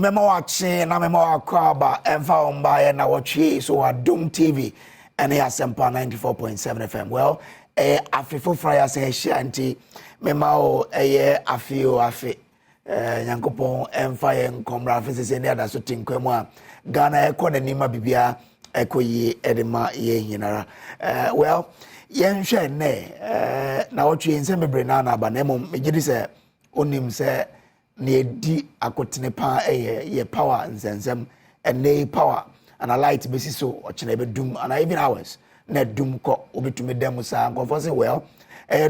mema watching na mema wakwaba emfa ombaye Nnawotwi Yi so Adom TV and Asempa 94.7 FM. Well, afifo fraya se hyanti mema o afio afi nyankopon emfa ye nkomra afise se ne ada so tinkwemu a Ghana ekọ nima bibia ekoyi edema ye hinara. Well, yenhwe ne Nnawotwi Yi nse mebre na aba na mom megidi se onim se ne di akotene pa ye power nsensem and power and a light basis so ochene be dum and even hours na dum ko obetumi dem sa nkofo say well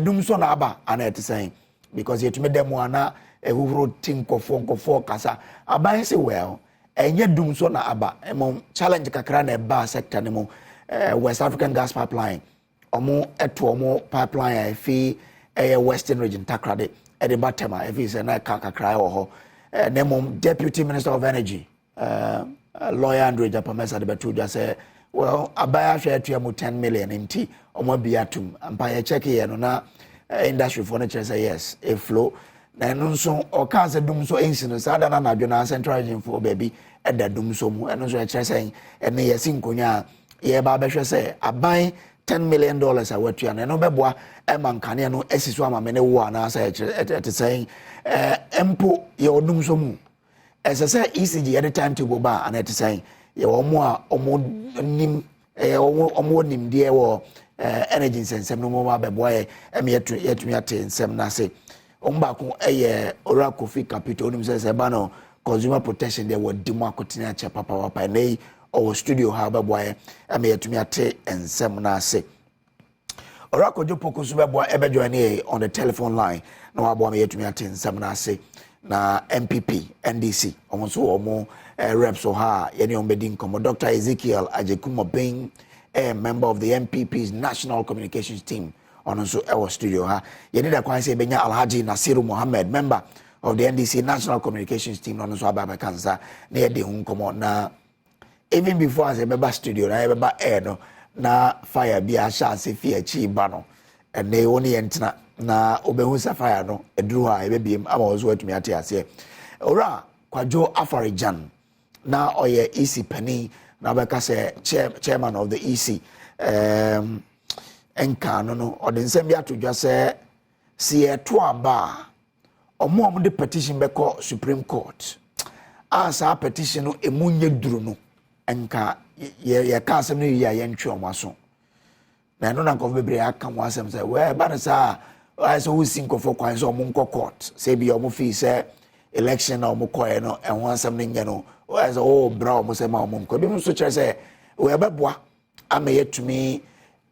dum so na aba and it saying because yetumi dem ana ehuro tinkofo kasa aban say well enye dum so na aba emom challenge kakra na ba sector ne mo West African gas pipeline omo eto omo pipeline fi Western region takrade the Batema, if he's a cry or Nemum Deputy Minister of Energy, lawyer Andrew Japamesa de Betuja say, well, I buy a share to 10 million in tea or more beatum, and buy a check here no industry furniture say yes, a flow. Then so or cancer doom so incidents, I don't know, Jonas Central Region for baby at the doom so, and also a saying, and they are sinkunya, yeah, Babesha say, I buy $10 million a wetu and no beboa e mankane no esiso ama mene wo ana say et saying empo ye odum so mu ese say ECG at the time to go ba and et saying ye omo a omo nim omo nim de wo energy nsem no mo ba beboa ye em yetumi ate nsem na say omba ko ye oracle fi capital onim say ba no consumer protection de wo dimu akotene a che papa nei or studio haba boy yetumi ate ensem na ase orako jopoko so beboa ebe join on the telephone line na wabo yetumi ate ensem na ase na MPP NDC omonso omo reps so ha yene ombedi nkomo Dr. Ezekiel Ajekumo being a member of the MPP's national communications team onso our studio ha yene da kwan say benya Alhaji Nasiru Mohammed member of the NDC national communications team onso ababa kansa na yede hu nkomo na even before as a member studio na member air no na fire bi a chance fi achi ba no and they only entina na obehu sa fire no eduru ha ebebiem ama ozo atumi ate ase ora Kwadwo Afarijan na oye EC pani na beka se chairman of the EC enka no odensem bi atodwa se eto aba omo de petition beko Supreme Court asa petition no emunye duru no enka ye ka asem no ya ye ntwe omaso na no na nkof bebre aka mo asem say we ba na sa so we sink of kwan so mo nko court say bi omo fi say election na omo koye no enho asem no nye no so bra omo say ma omo nko bi mo so kire say we beboa ama yetumi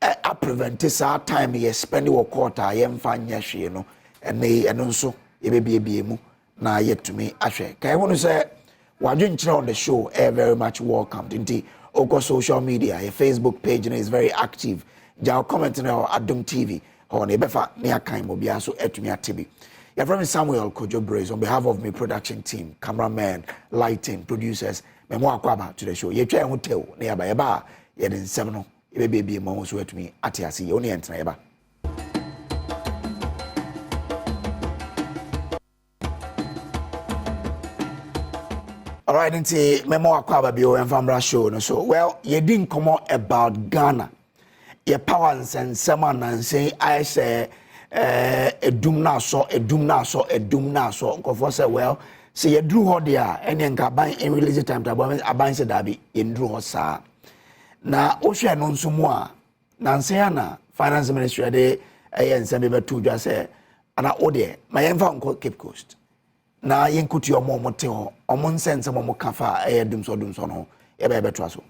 a prevent sa time ye spend wo court a ye mfa nya hwe no eno nso ye bebie mu na yetumi ahwe kai wonu say Wadwinchira on the show very much welcomed into Oko social media. Your Facebook page is very active. Jao comment on Adom TV on Ebefa near Kaim Obiaso Etumia TV. Your friend Samuel Kojo Brace on behalf of my production team, cameraman, lighting, producers, Memo Akwaba to the show. Ye try hotel nearby a bar, yet in 7 baby mo so to me atiasi only enter eba. All right, nti memo akwaba bi o enfamra show no so well ye din komo about Ghana ye power and sema na say I say edum na so nkofo say well say ye dru ho dia ene nka ban in release time to aban say dabi ye dru ho sa na ohwe no nso mu a na say na finance ministry de nsem be to dwa say ana ode ma ye mfa nko Cape Coast na yenkuti omo mote ho omo nsense mo kafa dum so no e be beto aso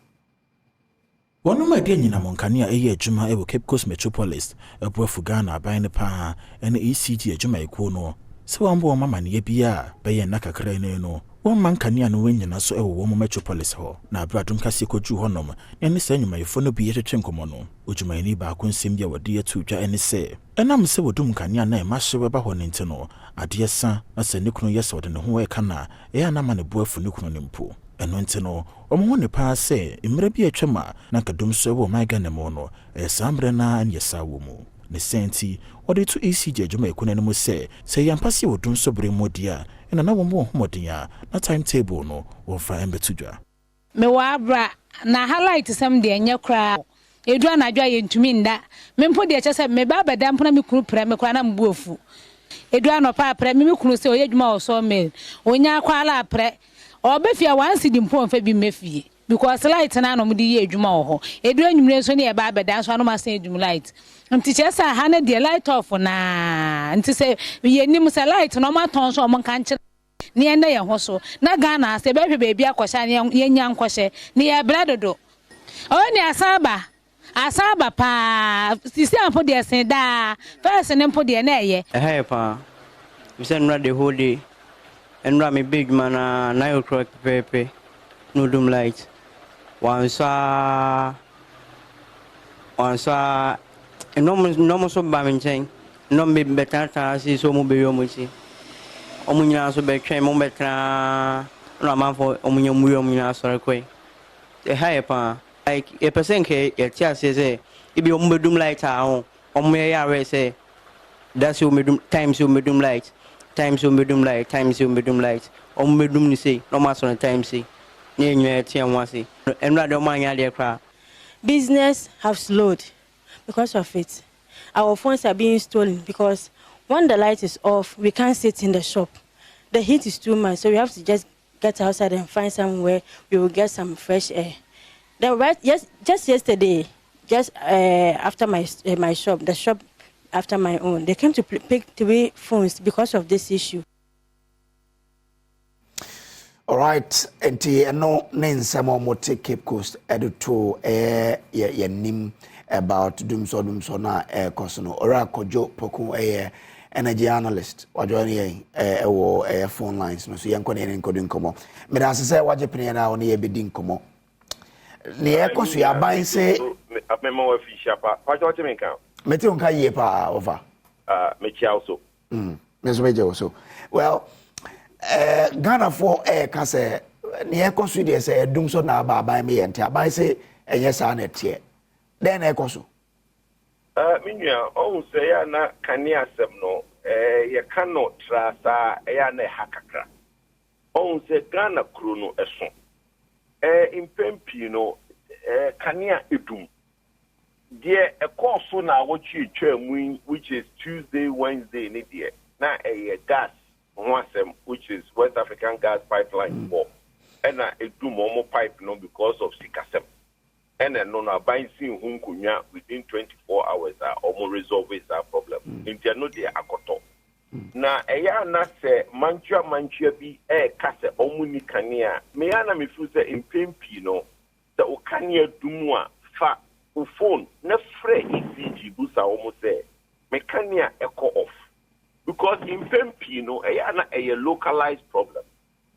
wono ma de nyina monkane a adwuma e wo Cape Coast Metropolis ebuafu Ghana ban ne pa ene ECG adwuma eko no se wambo mama ne bia be ye nakakra ne no won mankane no wenyina so e wo Metropolis ho na abradum kase koju honom ene se nyuma yefo no bi yetwetwe nkomo no odwuma ni ba ko nsem bia wode yetu dwa ene se enam se wodum kane na e mahye ba ho ne ntino ade sa na se ne kunu yesa wode ne ho e kana e anama ne buafu ne kunu ne mpo eno ntino omo ne pa se imre bi atwema na kadum so wo my Ghana mo no e sambre na an yesa wo mu ne senti ɔde to ECG adwuma ekuna no mu sɛ yampa se wodun so bere modia ena na wɔn homɔden a na timetable no wɔfa embetudwa me wa abra na highlight sam de enye kra edu anadwa ye ntumi nda mempo de kyese me ba bada mpona me kunu pra me kra na mbu ofu edu anopa pra me kunu se oye dwuma oso me onya kwala pra obefia wansi di mpo mfa bi mefie because light na no mudi ye adwuma wo ho edu anwumre so ne ye ba bada so no ma sen adwum light nti kyese ha na de light off na nti se ye nim se light no ma ton so mo kan ni enda ye ho so na Ghana se be hwe bebi akosha ye nya nkoshe ni ye bradodo o ni asaba pa sisi ampo de sen da first ne mpo de na ye hey pa we send ra the whole day and ra me big man 9 o'clock pepe no doom light once no so ba me nchen no me better si so mo be yo mo chi omunya so be twen mo betra no man for omunya mu yo munya so rekoi hey pa like a person ke ye tia say ibi omedum light a omo ya re say that's you medum times you medum light omedum ni say no ma so time say ni enwe tia nwa say enra de omo anya de kra business have slowed because of it. Our phones are being stolen because when the light is off we can't sit in the shop. The heat is too much, so we have to just get outside and find somewhere we will get some fresh air. Just yesterday, after my shop, the shop after my own, they came to pick 3 phones because of this issue. All right, enti no nensamo mo take Cape Coast eduto ye nim about dumso na kosono ora kojo poku energy analyst wajoni ye phone lines no so yanko ne nkodin komo me da se waje pene na oni ye bedin komo ne ekoso ya ban se memo wa fi shapa wajo che menka meti onka ye pa over me chia also me so beje also well Ghana for ka se ne ekoso de se dumso na ban me yente aban se enye sa na tie den ekoso minua o se ya na kani asem no ye cannot trasa ya na hakakra o se Ghana kru no eso impempi no kania edum de ekoso na wochi twam which is Tuesday Wednesday ni de na gas Mwasem, which is West African Gas Pipeline for, and a do momo pipe no because of Sikasem. And then no buying hunkunya within 24 hours or more resolve our problem. In Jano de Akoto. Na eya na se manchua bi kase omuni kania. Meana mi fu se impempi no se okania dumwa fa u phone na fre ECG busa omo se mekania echo off. Because in Pempino, a localized problem.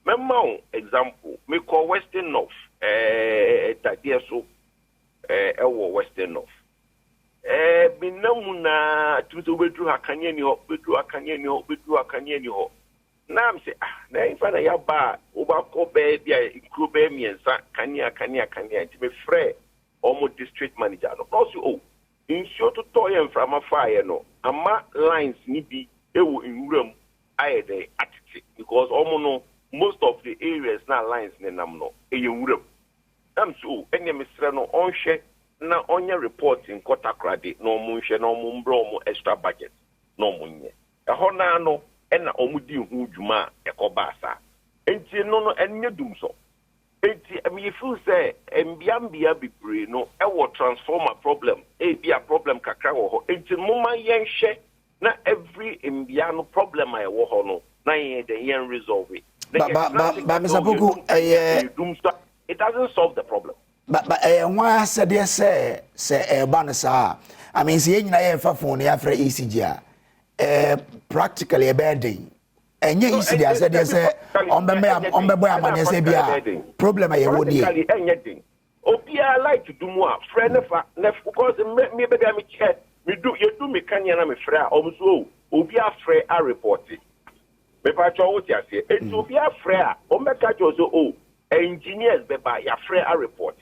Memang example, me call Western North, Tadieso, Western North. Binamuna to bedru akanyeni ho. Now I'm say, na ifana ya ba, uba ko be bia include miensa kanya to be free almost district manager. No, also in short to toy from a fire no, ama lines ni bi ewo in room ayede attitude because most of the areas now lines ne nam no room. I'm so any Mr. no onhwe na onye reporting kotakrade no munhwe no mumbro extra budget no munye eho na no na omudi hu dwuma ekobasa enti no enye dum so enti me feel say embiambia bibre no ewo transformer problem bia problem kakra wo ho enti muma yenhwe na every imbiano problem I wo ho no na the yen resolve it. But Mr. Puku, it doesn't solve the problem. But why said yes say banasa. I mean see nyina ye fa phone ya fra ECG practically a bad day. Enye ECG I said yes on be boy amane say bia problem I wo ni. Anything. Obia like to do more friend nef because me be me check me do you do me kanya na me fra omso obi afre a report me pa cho wo ti ase e obi afre a o meka jo so engineers be ba ya frɛ a report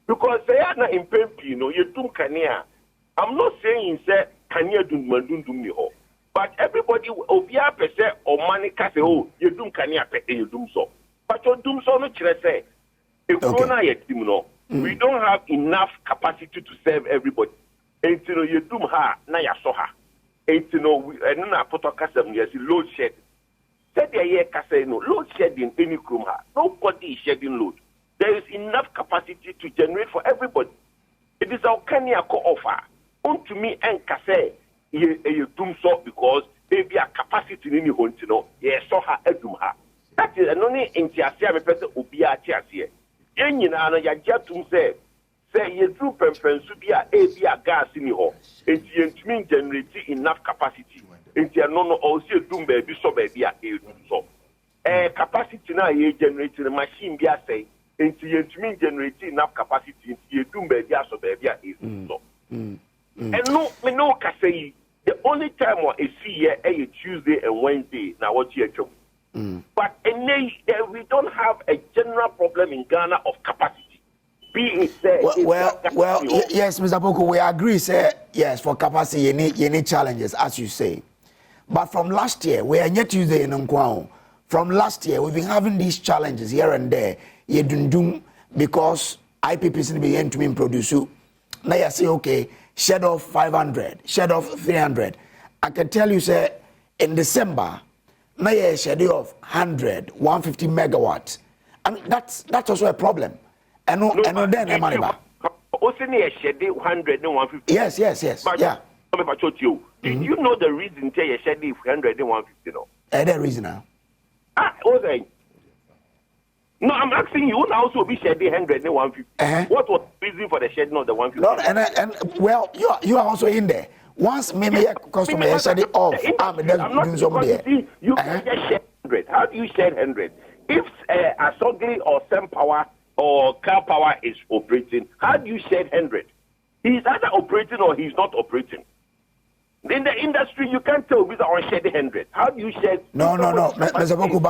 because say na impempi no you do kanya I'm not saying say kanya dundum ni ho. But everybody obia pese or money ka say oh you dum kanya pe you dum so. But you dum so no kire say e corona yet no. We don't have enough capacity to serve everybody. And you dum ha na ya so ha. And and na poto kasem yes load shed. Said the year kase no load shedding any room ha. Nobody is shedding load. There is enough capacity to generate for everybody. It is our Kenya offer. To me and kase you dum so because maybe a capacity in you yes so ha edum ha. That is only in Tiasia me person obia Tiasia. Yenyina no ya jatum say you do pempensu bia e bia gas ni ho. Enti yentumi generate enough capacity. Enti no also dum baby so baby a e dum so. Capacity na ye generate the machine bia say enti yentumi generate enough capacity enti ye dum baby so baby a e dum so. And no me no ka say the only time I see here is Tuesday and Wednesday now what you do. But we don't have a general problem in Ghana of capacity. Yes, Mr. Poku, we agree, say, yes, for capacity, you need challenges, as you say. But from last year, we are yet Tuesday in Nkwao. From last year, we've been having these challenges here and there. You do because IPPs begin to be produced. Now you say, okay, shed off 500, shed off 300. I can tell you, say, in December, now you shed off 100, 150 megawatts. And that's also a problem. And then money back. Also, near shed 100 and 150. Yes. But, yeah. Did you know the reason to you shed 100 and 150? No. The reason now. Okay. No, I'm asking you now also be shedding 100 and 150. What was the reason for the shedding of the 150? No, and well, you are also in there. Once maybe a customer shed it off, I'm not doing something there. You can just shed 100. How do you shed 100? If a Sogli or Sem Power or Car Power is operating, how do you shed 100? He's either operating or he's not operating. In the industry, you can't tell me that I shed 100. How do you shed? No, Mr. Poku,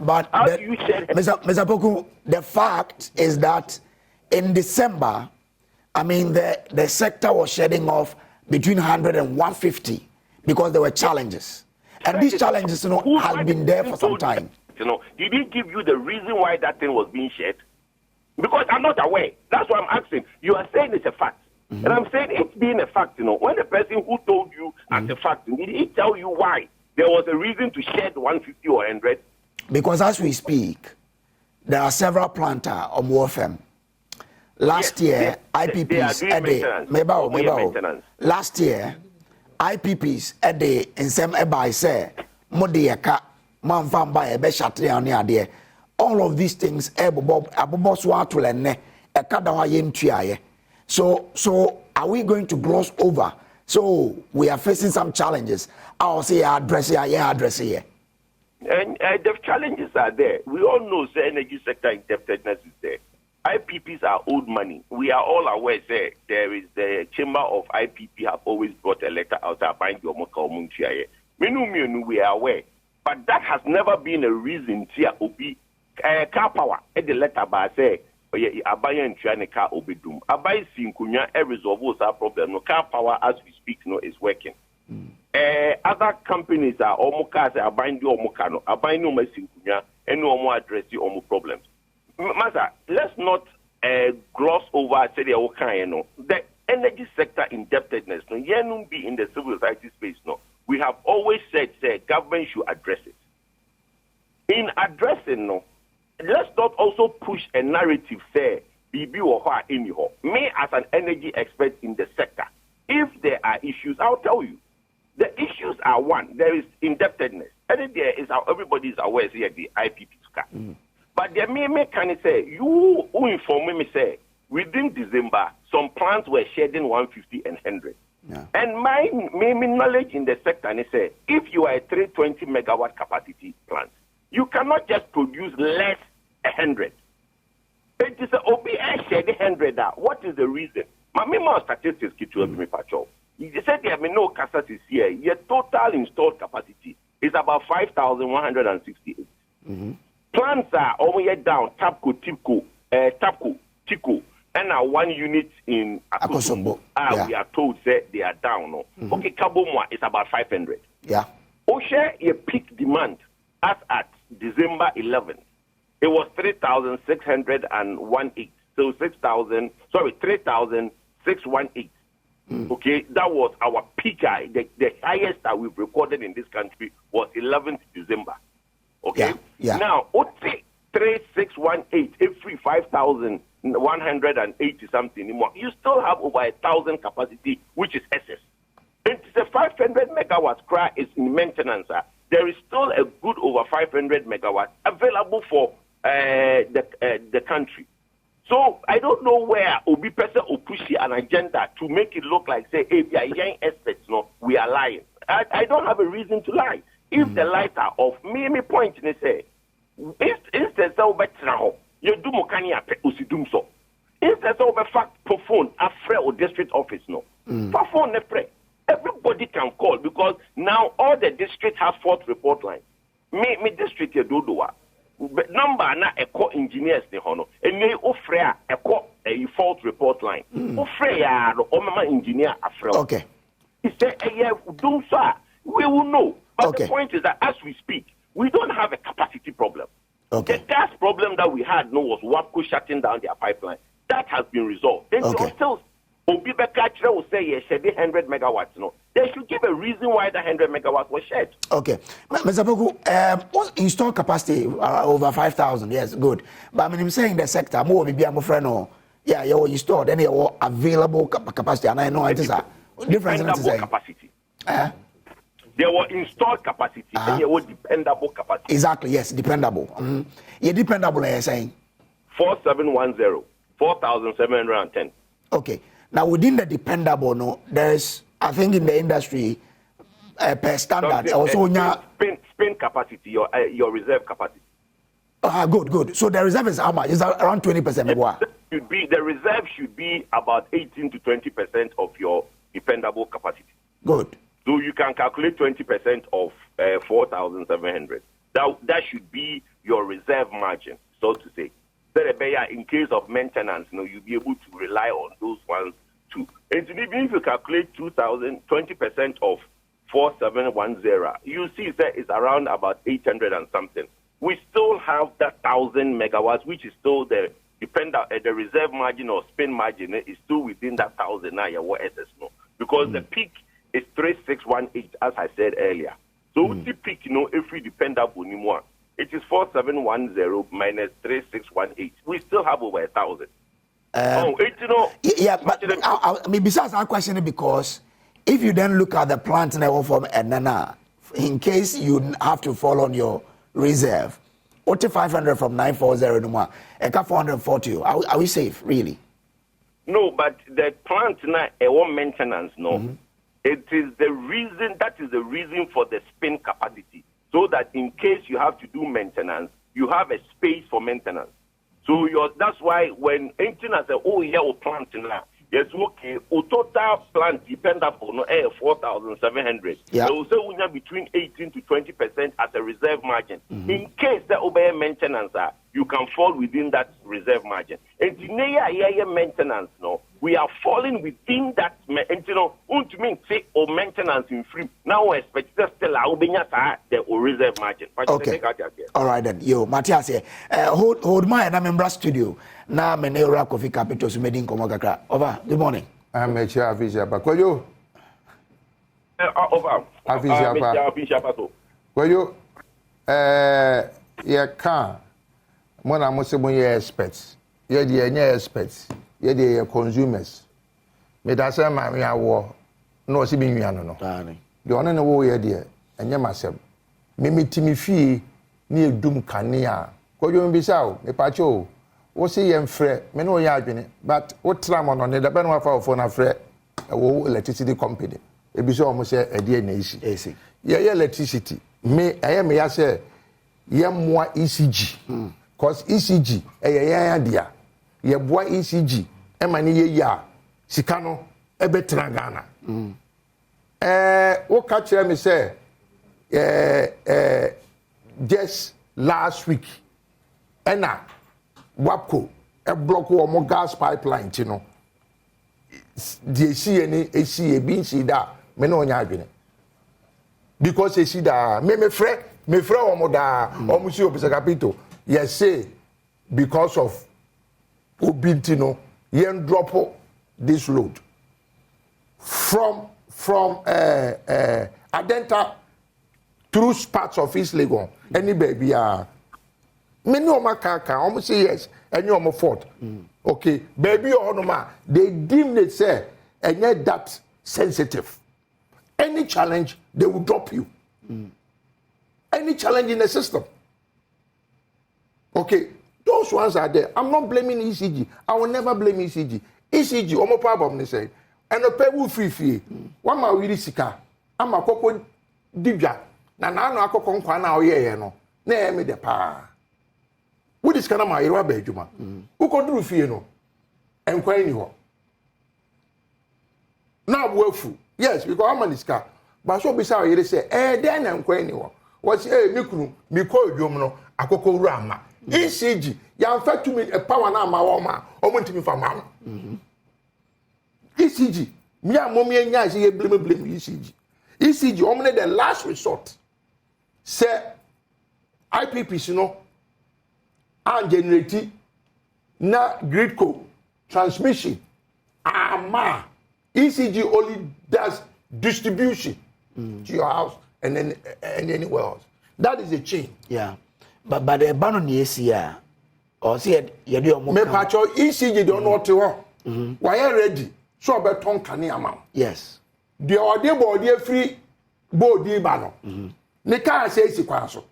but how do you shed? Mr. Poku, the fact is that in December, I mean, the sector was shedding off between 100 and 150 because there were challenges, and these challenges, have been there for some time. Did he give you the reason why that thing was being shed? Because I'm not aware. That's why I'm asking. You are saying it's a fact. And I'm saying it's being a fact, when the person who told you as a fact, did he tell you why there was a reason to shed 150 or 100? Because as we speak, there are several planters on WFM. Last year, IPPs last year, IPPs at the in some by say, Modiaka, Manfam by a beshatre on the idea. All of these things, So are we going to gloss over? So we are facing some challenges. I'll say address here. And the challenges are there. We all know the energy sector indebtedness is there. IPPs are old money. We are all aware that there is the chamber of IPP have always brought a letter out about your Moka. We are aware. But that has never been a reason to be car power at the letter by say Abaya and Trianica obedum. Abaya Sinkunya resolve our problem. No car power as we speak is working. Other companies are almost abinding omokano, abinding Sinkunya, and no more address your problems. Master, let's not gloss over the energy sector indebtedness. No, yenum be in the civil society space. No, we have always said government should address it. In addressing, let's not also push a narrative say BB or anyhow. Me as an energy expert in the sector, if there are issues, I'll tell you. The issues are one, there is indebtedness. And there is how everybody is aware here the IPP car. But there may can say you who inform me say within December some plants were shedding 150 and 100. Yeah. And my knowledge in the sector and say if you are a 320 megawatt capacity plant, you cannot just produce less 100. It is a OBS shed 100. What is the reason? My memo statistics to me patrol. You said there are no capacity here. Your total installed capacity is about 5,168. Plants are almost down. Tapco, Tico, and Ghana 1 unit in Akosombo. We are told that they are down. No? Okay, Kabomwa is about 500. Yeah. Oshe, a peak demand as at December 11th. It was 3,618. So 3,618. Okay, that was our peak high. The highest that we've recorded in this country was 11th December. Okay. Yeah. Now, 3,618, every 5,180 something more. You still have over 1,000 capacity, which is excess. It's a 500 megawatts cry is in maintenance. There is still a good over 500 megawatts available for the country. So I don't know where Obi Pesa or pushy an agenda to make it look like say, hey, we are young experts, no, we are lying. I don't have a reason to lie. If the lights are off, me point in say, instead of better you do mokani ape usidum so. Instead of a fact per phone afre or district office no. Per phone ne pre. Everybody can call because now all the districts have fault report line. Me district you do. But number na eco engineers ne hono. Ene ofre eco a fault report line. Ofre ya no mama engineer afre. Okay. He say do so we will know. But the point is that as we speak, we don't have a capacity problem. Okay. The gas problem that we had was WAPCO shutting down their pipeline. That has been resolved. Then still Obi Bekachre will say yes, 100 megawatts. No, they should give a reason why the 100 megawatts was shed. Okay, Mr. Poku, what's installed capacity over 5,000? Yes, good. But I mean, I'm saying the sector more be a friend or you installed any available capacity, and I know it is a difference in capacity. There were installed capacity and there was dependable capacity. Exactly, yes, dependable. Yeah, dependable, you're saying? 4710, 4,710. Okay. Now, within the dependable, no, there's, I think in the industry, per standard, also spin capacity, your reserve capacity. Good. So the reserve is how much? Is that around 20%? The reserve should be about 18 to 20% of your dependable capacity. Good. So you can calculate 20% of 4,700. That should be your reserve margin, so to say. In case of maintenance, you'll be able to rely on those ones too. And even if you calculate 20% of 4,710, you see that it's around about 800 and something. We still have that 1,000 megawatts, which is still the reserve margin or spin margin is still within that 1,000 now. Because the peak is 3,618, as I said earlier. So the peak, every dependable anymore. It is 4,710 minus 3,618. We still have over 1,000. Yeah, but I mean, besides our question, because if you then look at the plant now from Nana, in case you have to fall on your reserve, 500 from 940 no more, 440. Are we safe, really? No, but the plant now a maintenance, no. It is the reason, that is the reason for the spin capacity. So that in case you have to do maintenance, you have a space for maintenance. So that's why when engineers say, plant now, yes, okay, total plant dependable no 4,700. Yeah. So we have between 18 to 20% as a reserve margin. In case the obey maintenance, you can fall within that reserve margin. And in maintenance, no, we are falling within that. Say or maintenance in free. Now we expect still the reserve margin. Okay. All right then. Yo, Matthias here. Hold my and I'm in Brass Studio. Now I'm in Eura Coffee Capital. So made in Komogakra. Over. Good morning. I'm a chair Avisha Bakoyo. Over. Avisha. Koyo. Yeah, can. When I'm also experts. Yeah, the experts. Yeah, the consumers. Me da say ma me awo no si bi nwia no. De ono ne wo ye de enye masem. Me mitimi fie na edum kane a. Kojo mbi sa o, me pa cho. Wo se ye mfre, me no ye adwene, but wo tra mo no ne da be no afa ofo na frɛ wo electricity company. Ebi so o mo se ade na isi. Ye electricity. Me me ya say ye moa ECG. Cause ECG ye yan dia. Ye boa ECG e ma ne ye ya. Sikano ebetra Ghana. What catch me say just last week, Enna WAPCO a block or gas pipeline, you know. The see being see that me no nya because you see that me friend omo da omo si opisa capital yes say because of obintino yen drop this load from Adenta through parts of East Legon any baby me no makaka omo say yes and you omo fault okay baby onoma they deem it say and yet that sensitive any challenge they will drop you any challenge in the system okay those ones are there. I'm not blaming ECG. I will never blame ECG omo problem they say and a people free one ma really sika ama kokko dibia na no akokko nkwa na oyeye no na eme de pa wo dis kana ma yero ba adwuma wo koduru fie no enkwan ni ho na abuafu yes because I'm on sika but so be say yere say den enkwan ni ho wo say mikunu mi ko adwum no akokko wuru ama ECG ya fa to me power na ama wo ma omo ntimi fa ma ECG me a mommy enya say blame ECG omo the last resort say IPPs no and generate na gridco transmission ama ECG only does distribution to your house and then and anywhere else. That is a chain. Yeah. But the ban on the ACR or say you do more. Me patcho ECG don't know to why are ready? So beton can amount. Yes. The audio body free body bano. Ne can say si kwaso.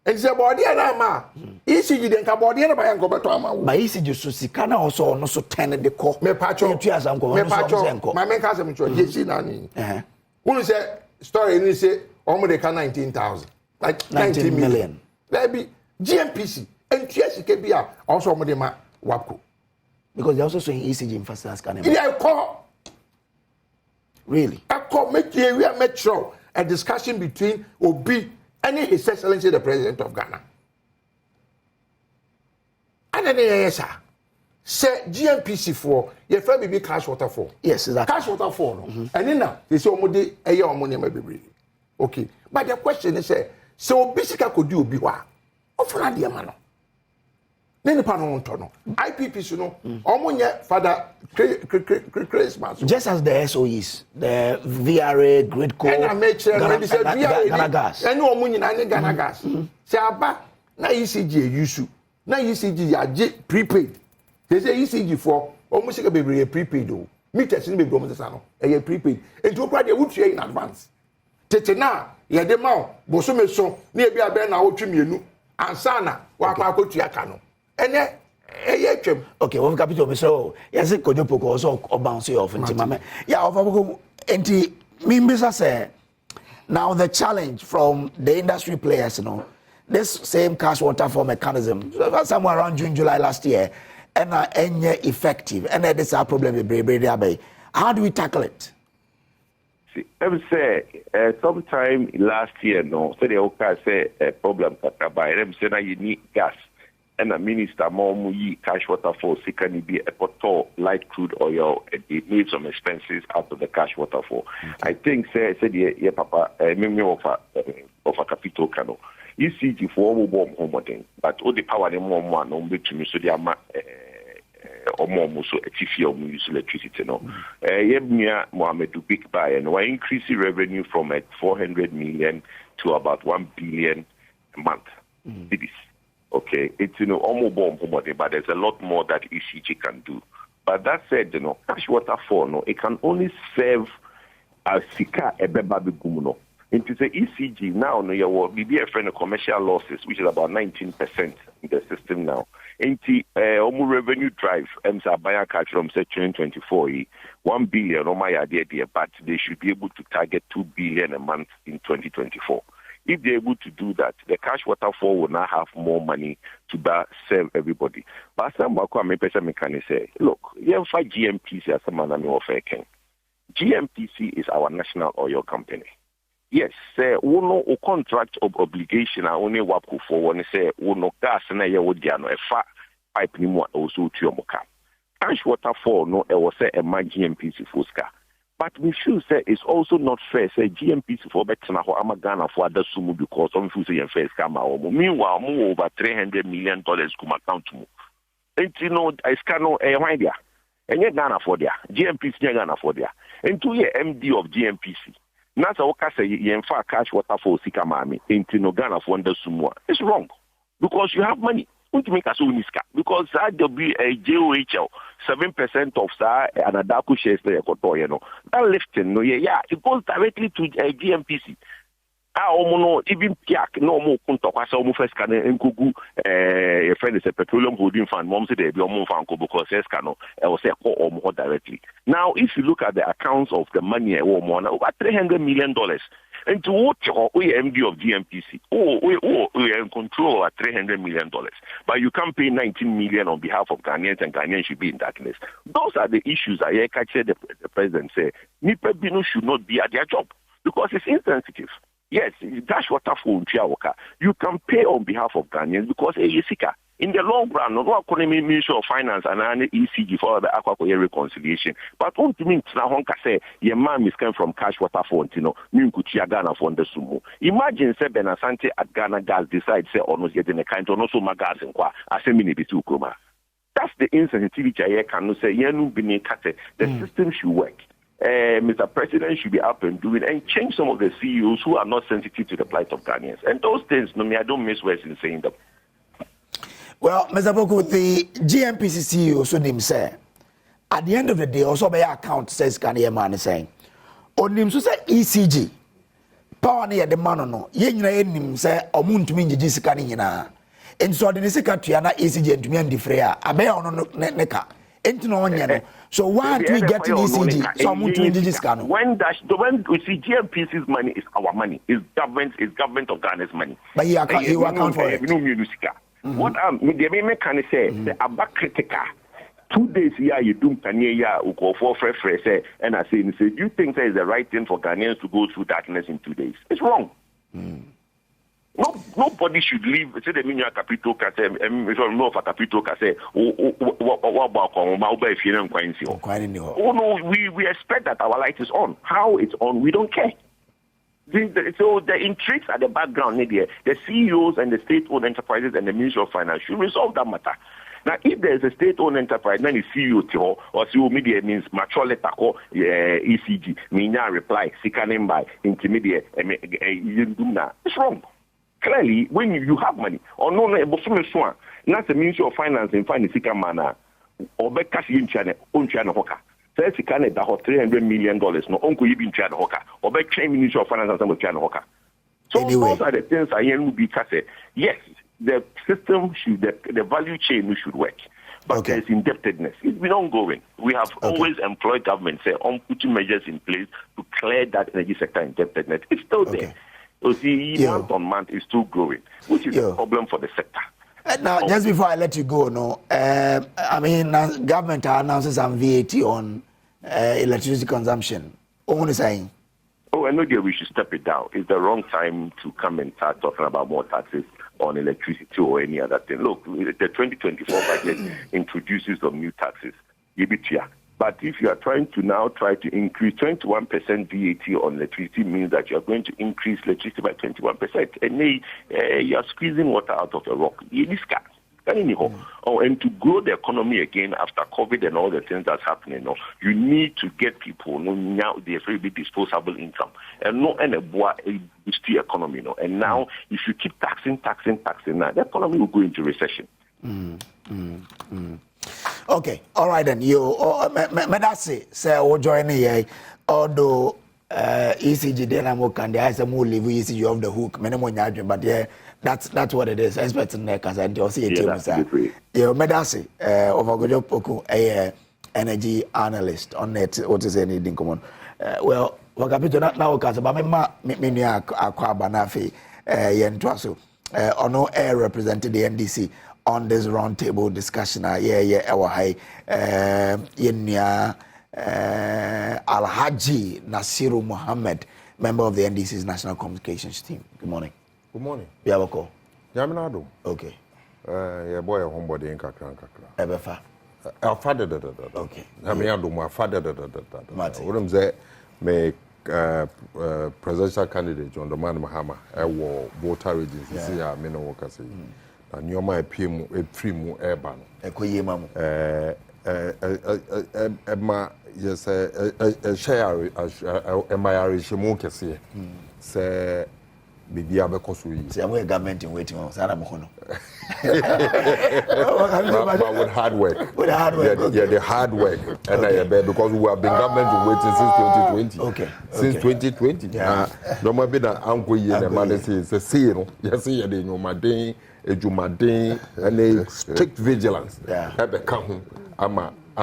And say body na ma. ECG den ka body na ba yan ko beto ama. Ba ECG so sika na also no so 10 de ko. Me patcho. Tu asam ko. Me patcho. Ma men ka se me cho jesi na ni. Who say story ni say almost they can 19,000. Like 19 million. Baby, GMPC and TSK also Modema Wapco. Because they're also saying ECG infrastructure can Yeah, call. Really? I call make sure a discussion between Obi and His Excellency the President of Ghana. And then yes, sir. Say GMPC for your family be cash water for. Yes, exactly. Cash water for no. And then now they say Omode a year money maybe. Okay. But the question is so basically could do be wa offer the man no pano no IPPs no omonye father Christmas just as the SOEs the VRA gridco and I make sure when they say Ghana gas and no money na Ghana gas say aba na ECG use na ECG ya prepaid they say ECG for almost like be prepaid o meters ni be bro mo say no e prepaid and to dey would in advance tete na ye de ma boso meso na e bia be na wotwe mienu ansana wa kwa akotu aka no ene eye twem okay we capital so yes kojo poko so bounce off nti mama yeah of enti mimbisa say now the challenge from the industry players this same cash water for mechanism somewhere around June July last year and enye effective and this our problem with how do we tackle it? I would say sometime last year, no, so they okay say a problem that by them say now you need gas and a minister Nnawotwi Yi cash water for can be a potto light crude oil and it needs some expenses out of the cash water for. Okay. I think say yeah papa me of a capital cano. ECG for more but all the power them more no to me so they are omo so etifi omo use electricity no yebnia Mohammed big buy and we increase the revenue from 400 million to about 1 billion a month. Okay, it's omo bomb but there's a lot more that ECG can do. But that said, cash water for it can only serve as sika ebeba bigumuno. Into the ECG now, you will be a friend of commercial losses, which is about 19% in the system now. Into revenue drive, Msa catch from 2024, 1 billion, my idea, but they should be able to target 2 billion a month in 2024. If they're able to do that, the cash waterfall will now have more money to serve everybody. But some mechanic say, look, you have 5 GMPC as a man of GMPC is our national oil company. Yes, say no contract of obligation only work for one say no gas na ye wodiano efa pipe ni mu also to your car. Cash waterfall no e was say a GMPC Fuska. But we feel say it's also not fair say GMPC for better na ho amagana for other sumu because some feel say your face come out. Meanwhile, more over $300 million come account to mu. And you know I scano e idea. And yet Ghana for there. GMPC Ghana for there. And 2 year MD of GMPC. Nasa oka say yenfa cash waterfall sika mami. Into no Ghana for under sumu. It's wrong. Because you have money. To make us uniska because JOHL 7% of another shares there that lifting no it goes directly to GMPC. Even Piak no more Kuntokasa first can Nkugu a friend is a petroleum holding fund, mom said they be on Fanko because Escano or say or more directly. Now if you look at the accounts of the money over $300 million. And to what we MD of GMPC, we are in control of $300 million. But you can't pay 19 million on behalf of Ghanaians, and Ghanaians should be in darkness. Those are the issues I catch the president say. Nipa Bino should not be at their job because it's insensitive. Yes, that's what you can pay on behalf of Ghanaians because in the long run, no economy Ministry of Finance and an ECG for the Aqua reconciliation. But don't mean Honka say your mom is coming from cash water fountain, Minkuchia Ghana for the sumo. Imagine say Benasante at Ghana Gas decide say almost getting a kind of also magas and qua as a mini bitu kuma. That's the insensitivity I can say Yenu Bini Kate. The system should work. Mr. President should be up and doing and change some of the CEOs who are not sensitive to the plight of Ghanaians. And those things, I don't miss words in saying them. Well, Mr. Boku, the GMPC CEO so him say at the end of the day, also by account says Ghanaian man is saying on him so say ECG power near the man no ye nyina enim say omuntumi ngigi sika ni nyina enso de sika tua na ECG entumi andifre a abe ono neka enti no onye no. So why do we get in ECG so omuntumi ngigi sika no? When we see GMPC's money is our money, is government of Ghana's money, but he account for it. What the can say the about critical 2 days here you do Kanye or go for fresh and I say do you think that is the right thing for Ghanaians to go through darkness in 2 days? It's wrong. Nobody should leave. Say the Minya Capital can say, if you know for Capital can say, what about if you don't we expect that our light is on. How it's on, we don't care. So the intrigues at the background, the CEOs and the state-owned enterprises and the Ministry of Finance should resolve that matter. Now, if there is a state-owned enterprise, then the CEO or CEO media means mature letter or ECG, Minya reply, sickening by intermediate, it's wrong. Clearly, when you have money, or no, not the Ministry of Finance in finance, or back cash in China, on China Hoka. Says he can $300 million. No, Uncle Ibn China Hoka, or back claim Ministry of Finance and China Hoka. So anyway, those are the things I will be cast. Yes, the system should, the value chain should work. But there's indebtedness. It's been ongoing. We have always employed government, say, on putting measures in place to clear that energy sector indebtedness. It's still there. So the month on month is still growing, which is a problem for the sector. Now, just before I let you go, I mean, government announces some VAT on electricity consumption. What are you saying? I know that we should step it down. It's the wrong time to come and start talking about more taxes on electricity or any other thing. Look, the 2024 budget introduces some new taxes. But if you are trying to increase 21% VAT on electricity, means that you are going to increase electricity by 21%. And you are squeezing water out of the rock. And to grow the economy again after COVID and all the things that's happening, you need to get people now there's very big disposable income and a boost the economy. And now if you keep taxing, now the economy will go into recession. Okay, all right then. You, Medasi say we join here. Although ECG dynamo can the ISM will leave ECG off the hook. Many more but yeah, that's what it is. Expert in there because I do see it. You Medasi of Ogojo Poku, a energy analyst on net. What is anything common? Well, wakapito na wakasa ba me akwaba na fe yentwaso ono air represented the NDC on this roundtable discussion. Alhaji Nasiru Mohammed, member of the NDC's National Communications Team. Good morning. Good morning. You have a call? Yaminado. Okay. Yeah, boy, homebody in Kakran. Ebefa. Our father, okay. I mean, I do my father, Martin. what I'm saying, make presidential candidate John the Man Mahama, war voter agency, see, I mean, what I say. And you're my PM, a free mu urban. A Koyama. Ma, yes, a share, a my Irish Mokasi, say, Bibi Abekosu. Say, I'm a government in waiting on Sarah Mohono. But with hard work. With hard work. Yeah, the hard work. And I bet because we have been government waiting since 2020. Okay. Since 2020. Yeah. No more be that uncle here, the man says, a seal. Yes, you know, my day, a Jumadin, and a strict vigilance. Yeah. Have a come. I'm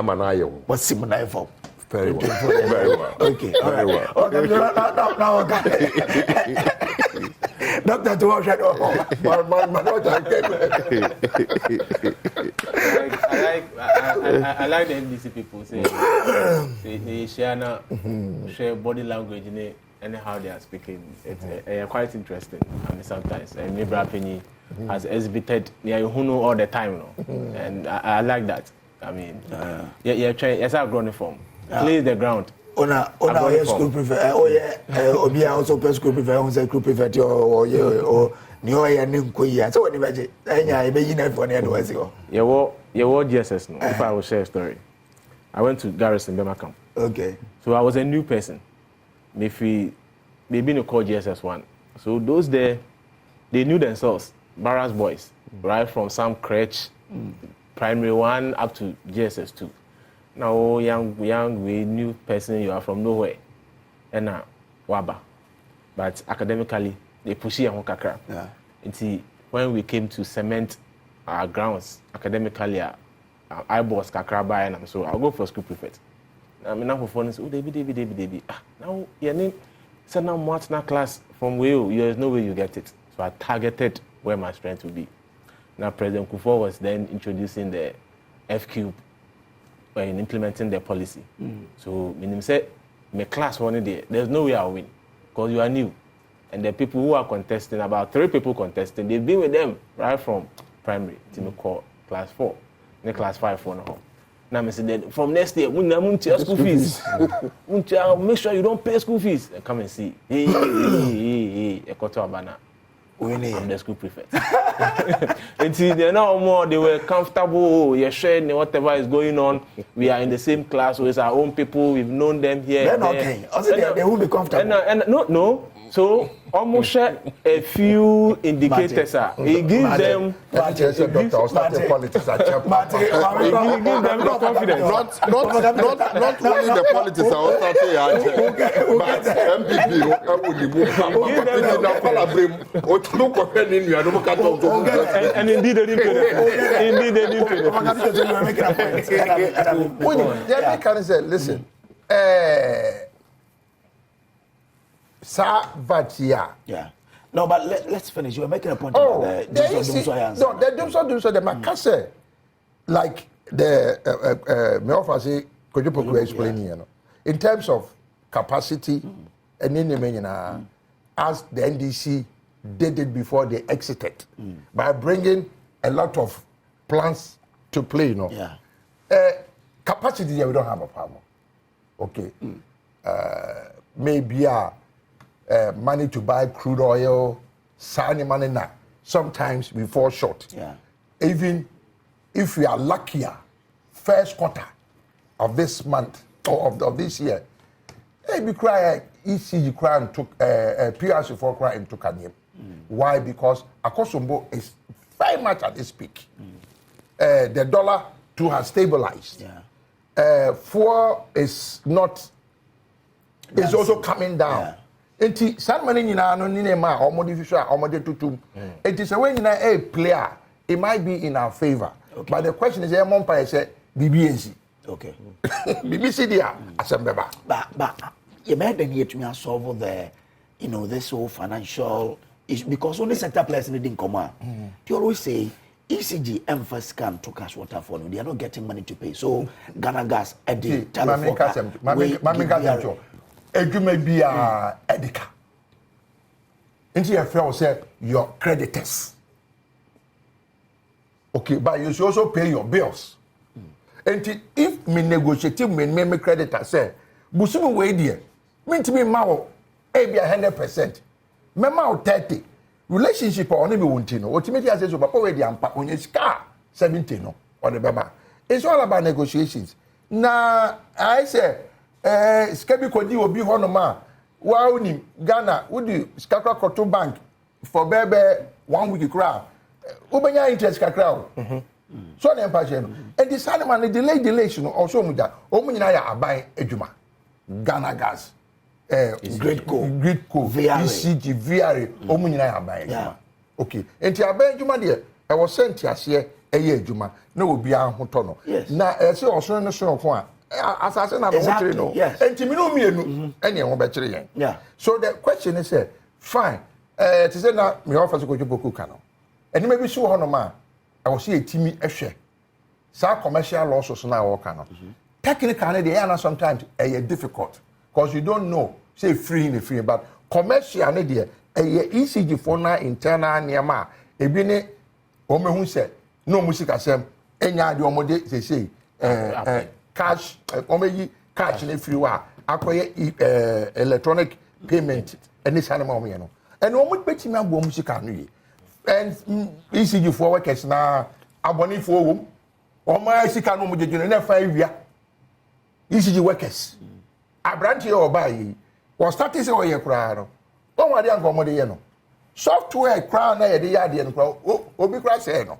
an eye. What's similar for? Very well. Very well. Okay. Very well. Okay. Now, Doctor, to watch I like the NDC people say they share body language in it and how they are speaking. It's quite interesting. I mean, sometimes and Nibra Penny has exhibited near Hunu all the time, and I like that. I mean, yes, I've grown from clear the ground. Ona school prefer obi also school prefer on say school prefer or ni o ya nko yi so when imagine enya e be yi na for na advice go your GSS no if I will share a story. I went to Garrison Bema camp. Okay, so I was a new person. Maybe no call GSS1, so those there they knew themselves, Barras boys, right from some crèche primary 1 up to GSS2. Now, young, we new person, you are from nowhere, and waba. But academically, they push you on kakra. Yeah. Until when we came to cement our grounds academically, I was kakra by, and so I'll go for school prefect. I mean, now for phone, oh, David. Now, your name, send now what's na class from where there's no way you get it. So I targeted where my strength would be. Now, President Kufuor was then introducing the F-Cube. In implementing their policy. So, when said, my class one day, there's no way I'll win because you are new. And the people who are contesting, about 3 people contesting, they've been with them right from primary to call class 4, then class 5 for now. Now, I said, from next year, we need school fees. Make sure you don't pay school fees. Come and see. Hey, a quarter of banana. I'm the school prefect. Until they're now more, they were comfortable. You're sharing whatever is going on. We are in the same class with our own people. We've known them here. They're okay. Also, they won't be comfortable. No. So almost share a few indicators. It gives them. It gives them the confidence. Not only the politics are but and indeed they didn't pay. Listen. Yeah. No, but let's finish. You were making a point about the Dumso, the Makase, like the Meofa say, could you explain here? In terms of capacity, and in as the NDC did it before they exited, by bringing a lot of plans to play, capacity, we don't have a problem. Okay. Maybe money to buy crude oil, signing money now. Sometimes we fall short. Yeah. Even if we are luckier, first quarter of this month or of this year, we cry ECG cry and took PRC for cry and took a name. Why? Because Akosombo is very much at its peak. The dollar too has stabilized. Yeah. Fuel is not. It's also coming down. Yeah. Enti san many nyina no ni ma omodi fisha omodi tutum. It is a way nyina a player. It might be in our favor. Okay. But the question is a monpa say BBNC. Okay. BBC dia asembeba. But you made the need to solve the this whole financial issue because only sector players didn't come out. You always say ECG emphasis can to cash water for them. They are not getting money to pay. So Ghana Gas at the telephone. May be a edica. Into your friend say your creditors. Okay, but you should also pay your bills. And if me negotiate me creditor say, busumu we there, mean to me mao, be 100%. Me mao 30. Relationship or only be one thing. Ultimately, I say so, papa we the ampa on your car 70 no or the baba. It's all about negotiations. Now I say, skebi kodi obi hono ma. Wow ni Ghana, would you Skakra Koto Bank for bebe 1 week crowd? Ubenya interest kakra. So na empathy. And this animal the delay also muda. Omunyina ya abai ejuma. Ghana Gas. Great co ECG VR omunyina ya abai ejuma. Okay. Enti abai ejuma de e was sent ase eye ejuma na obi ahoto no. Na e se osoro no so ko a asase na no no. Enti mi no mienu ene ho be kire yen. Yeah. So the question is fine. To say na me offer so ko joboku kano. Eni me bi so ho no ma I was see a teamy ehwe. Sa commercial losses na work no. Technically they are sometimes difficult because you don't know say free in free but commercial ne there ECG for na internal niama e bi ne o mehu se no music asem enya de omode say cash o meyi cash ne free wa akoye electronic payment any sanema o me no and o mo betimi agbo music anu yi and ECG for workers na aboni for wom o ma sika no mo jeje na fa wia ECG workers abranti o ba yi o start say o ye kura no o wa de anko mo de ye no software kura na ye de ya de no kura obi kura say no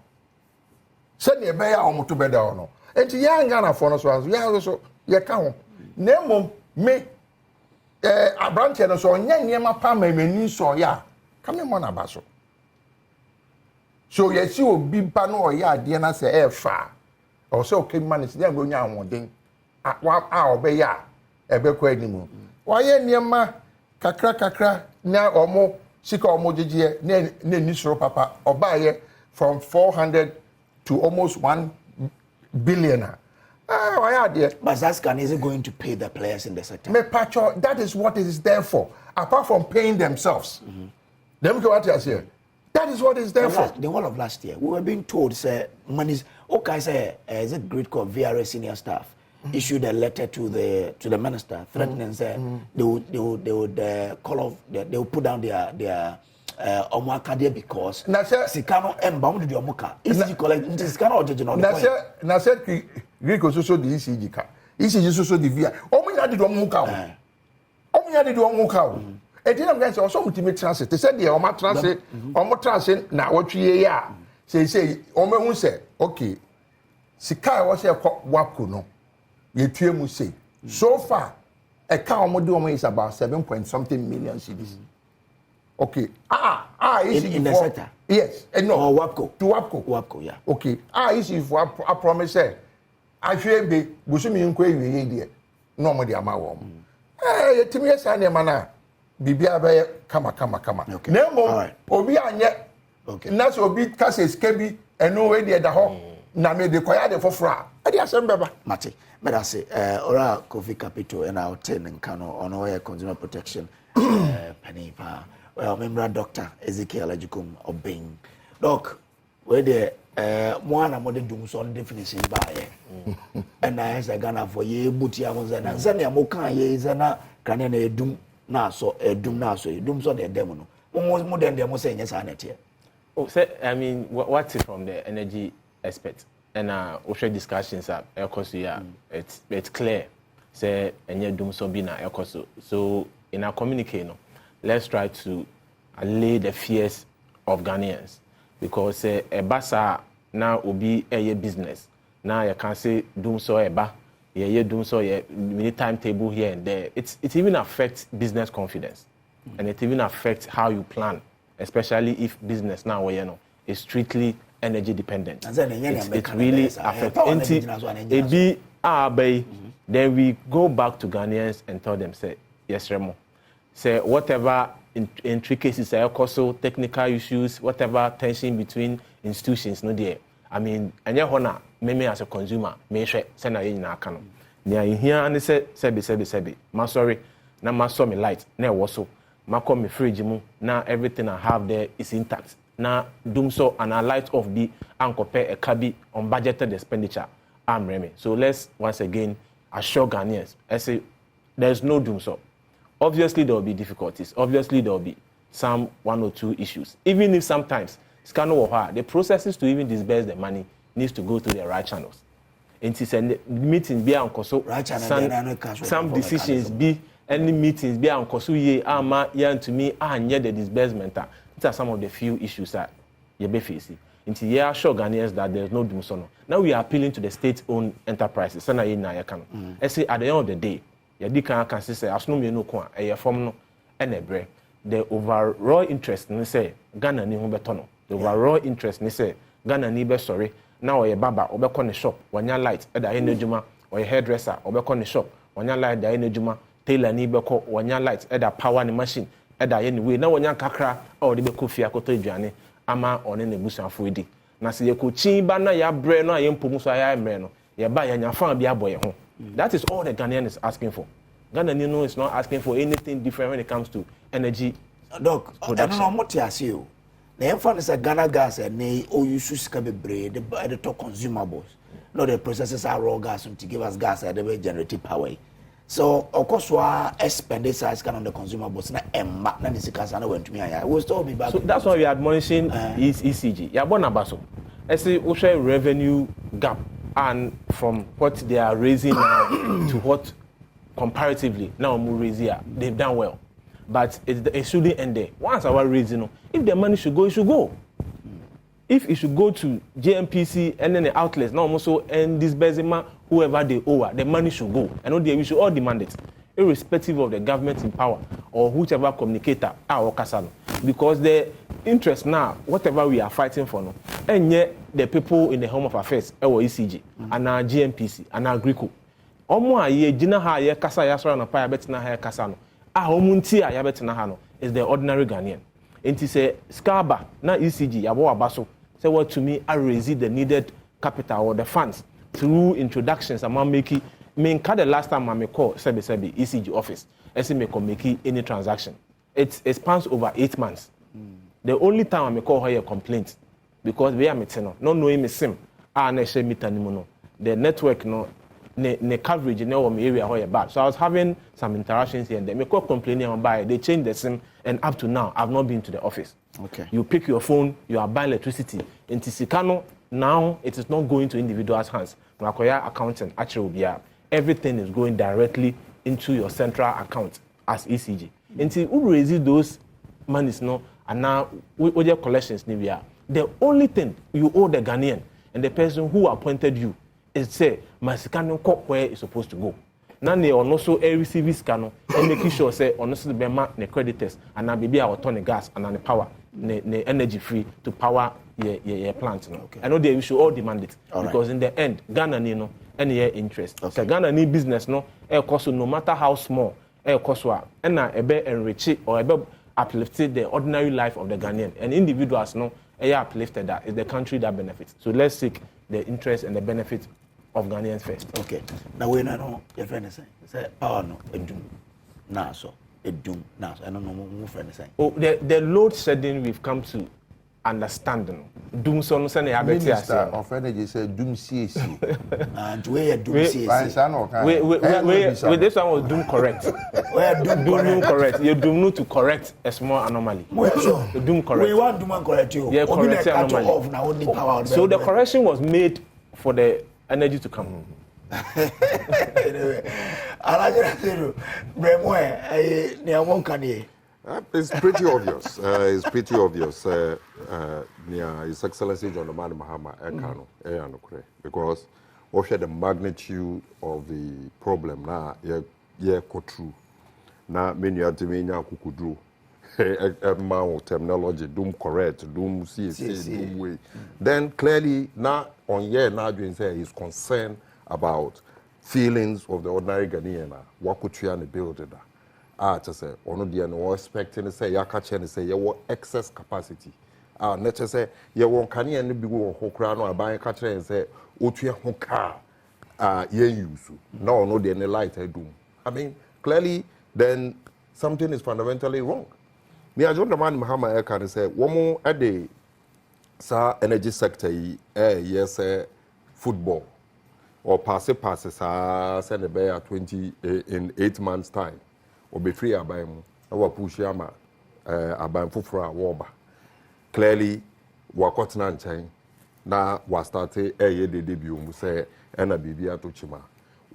se ne be ya o mo to be da no enti ya Ghana for no so ya so ye ka ho na mom me abranti no so nya niema pa ma mani so ya kame mo na ba so. So you see obi pa no oya ade na say e fa o say okay man is there go nya ahoden a obeya e be kwa animu oye niema kakra na omo sika omo jeje na ni soro papa obaye from 400 to almost 1 billion. Oya ade but Zaskan is going to pay the players in the sector. Me pacho, that is what it is there for apart from paying themselves. Them go what you say. That is what is there for. The whole of last year, we were being told, say, money is okay. Say, is it great called VRS senior staff issued a letter to the minister threatening, say they would call off, they would put down their omwakadia because sikano embound the omuka. ECG collect sikano original. Na say Greek also the ECG ka. ECG also the VR. Omunya the omuka. Omunya the omuka. Eti na mganse oso mutime transit te said the o ma transit Nnawotwi Yi ya say o mehu say okay sika e wo say wako no ye tuemu say so far e ka o mo de o is about 7 million cedis. Okay is in the sector. Yes no or Wapco yeah okay is if I promise say ahwe be busumi nko ewie de no mo de ama wo yetimi yesa ne mana bibia be kama okay. Nemo obi anye okay na so obi kase skebi eno we de da ho na me de kwaya de fofora e de asem beba mate me da say ora Kofi Capital and our ten nkano ono we consumer protection panipa well member Dr. Ezekiel Ajikum Obeng doc we de moana mo de dum so definition ba ye and I as Ghana for ye butia mo zana zana mo kan ye zana kan na edum na so edum so de dem no mo dem mo say nyesa na tie. Oh say I mean what's it from the energy aspect and we share discussions up because yeah it's clear say enye dum so bi na ekoso so in our communique no let's try to allay the fears of Ghanaians because e basa na obi eye business na you can say dum so eba ye dum so ye many timetable here and there it even affects business confidence and it even affects how you plan especially if business now where you know is strictly energy dependent. It really affects ebi bay then we go back to Ghanaians and tell them say yes Remo say whatever intricacies also technical issues whatever tension between institutions no there I mean anya hona me as a consumer me hwe say na yin na aka no nia hia ne say sebi ma sorry na ma so me light na e wo so ma call me fridge mu na everything I have there is intact na doom so and a light off be and compare a cabi on budgeted expenditure. I'm Remy. So let's once again assure Ghanaians. I say there's no doom so. Obviously there will be difficulties. Obviously there will be some 1 or 2 issues. Even if sometimes the processes to even disburse the money needs to go through the right channels. And it's a meeting be on some decisions be any meetings be on ye ama yan to me near the disbursement. These are some of the few issues that you be facing. Until you assure Ghanaians that there's no doom so. Now we are appealing to the state-owned enterprises. I say at the end of the day, you can say as no me no kwa a form no and a break. The overall interest ni say Ghana ni ho betono. The overall interest ni say Ghana ni be sorry. Now a baba obekɔ ne shop wanya light eda ye n'adwuma or a hairdresser obekɔ ne shop wanya light da ye n'adwuma tailor ni bɛkɔ wanya light eda power ne machine eda ye ne way na wanya kakra or de bɛkɔ fie akɔtɔ aduane ama ɔne ne busuafo edi na se ye ko chin ba na ya brɛ no aye mpomu so aya mrɛ no ye ba ya nyafa bi abɔ ye ho. That is all the Ghanaian is asking for. Ghana is not asking for anything different when it comes to energy production. I don't know what you say. The emphasis is Ghana gas and they all use the top consumables. Not the processes are raw gas to give us gas and they generate power. So of course we spend this size on the consumables na emma na nisika na went to me. I will still be back. So that's why we are admonishing ECG. Ya bona baso. I say we share revenue gap and from what they are raising now to what comparatively now Murezia they've done well, but it shouldn't end there. Once our raising, if the money should go, it should go. If it should go to JMPC and then the outlets now also and this Bezima, whoever they owe, the money should go. And we should all demand it, irrespective of the government in power or whichever communicator our Kasano, because the interest now, whatever we are fighting for now, and yet the people in the Home of Affairs, our ECG, and our GMPC, and our Greco. Omo aye gina ha ye kasa ya sora na pa ya betina ha kasa no omunti a ya betina ha no is the ordinary Ghanaian. Enti say skaba na ECG ya bo abaso say what to me I raise the needed capital or the funds through introductions am making me the last time I call sebi ECG office as me can make any transaction. It spans over 8 months. The only time I call her a complaint because we are meeting no knowing me sim na share meter ni no the network no the coverage in our area how bad. So I was having some interactions here and they make complaining about they changed the SIM and up to now I've not been to the office. Okay. You pick your phone, you are buying electricity. In Tisikano, now it is not going to individuals' hands. Makoya accountant actually everything is going directly into your central account as ECG. Until you raise those monies no and now with your collections the only thing you owe the Ghanaian and the person who appointed you is say my scanning cop where it's supposed to go. Now they also receive scanner and making sure say honestly the mark the creditors and now maybe our turn the gas and the power the energy free to power your plants. Okay. I know they should all demand it because in the end Ghana need any interest. Okay. So Ghana need business no cost no matter how small cost and now enrich it or uplifted the ordinary life of the Ghanaian and individuals no uplifted that is the country that benefits. So let's seek the interest and the benefit of Ghanaians first. Okay. Now we know your friend is saying say power no edum na so edum na so I don't know what friend is saying. Oh the load shedding we've come to understanding. Doom so no say na abeti ase. Minister of Energy said doom CAC. And where doom CAC. Wait, this one was doom correct. Where doom correct. You doom no to correct a small anomaly. So doom correct. We want doom correct you. Yeah, correct anomaly. So the correction was made for the energy to come. Anyway, it's pretty obvious. It's pretty obvious. His Excellency John Dramani Mahama because also the magnitude of the problem now, yeah, go through. Now, many of the many kukudru. Amount terminology, doom correct, doom CSC, doom way. Then clearly now on now doing say he's concerned about feelings of the ordinary Ghanaian. What could you build it? To say, or no, expecting to say, ya catch and say, you excess capacity. Let's just say, you won't can you be go crown or buy a catcher and say, Otua Hoka, ye use. No, the any light I do. I mean, clearly, then something is fundamentally wrong. Me, I don't demand Mahama Ekan say, one more a day, sa energy sector yi yes football or pass sa send the bear 20 in 8 months time or be free aban mu na wa push ama aban foforo a woba clearly wa kotena nchen na wa start ye de debut mu say na bibia to chima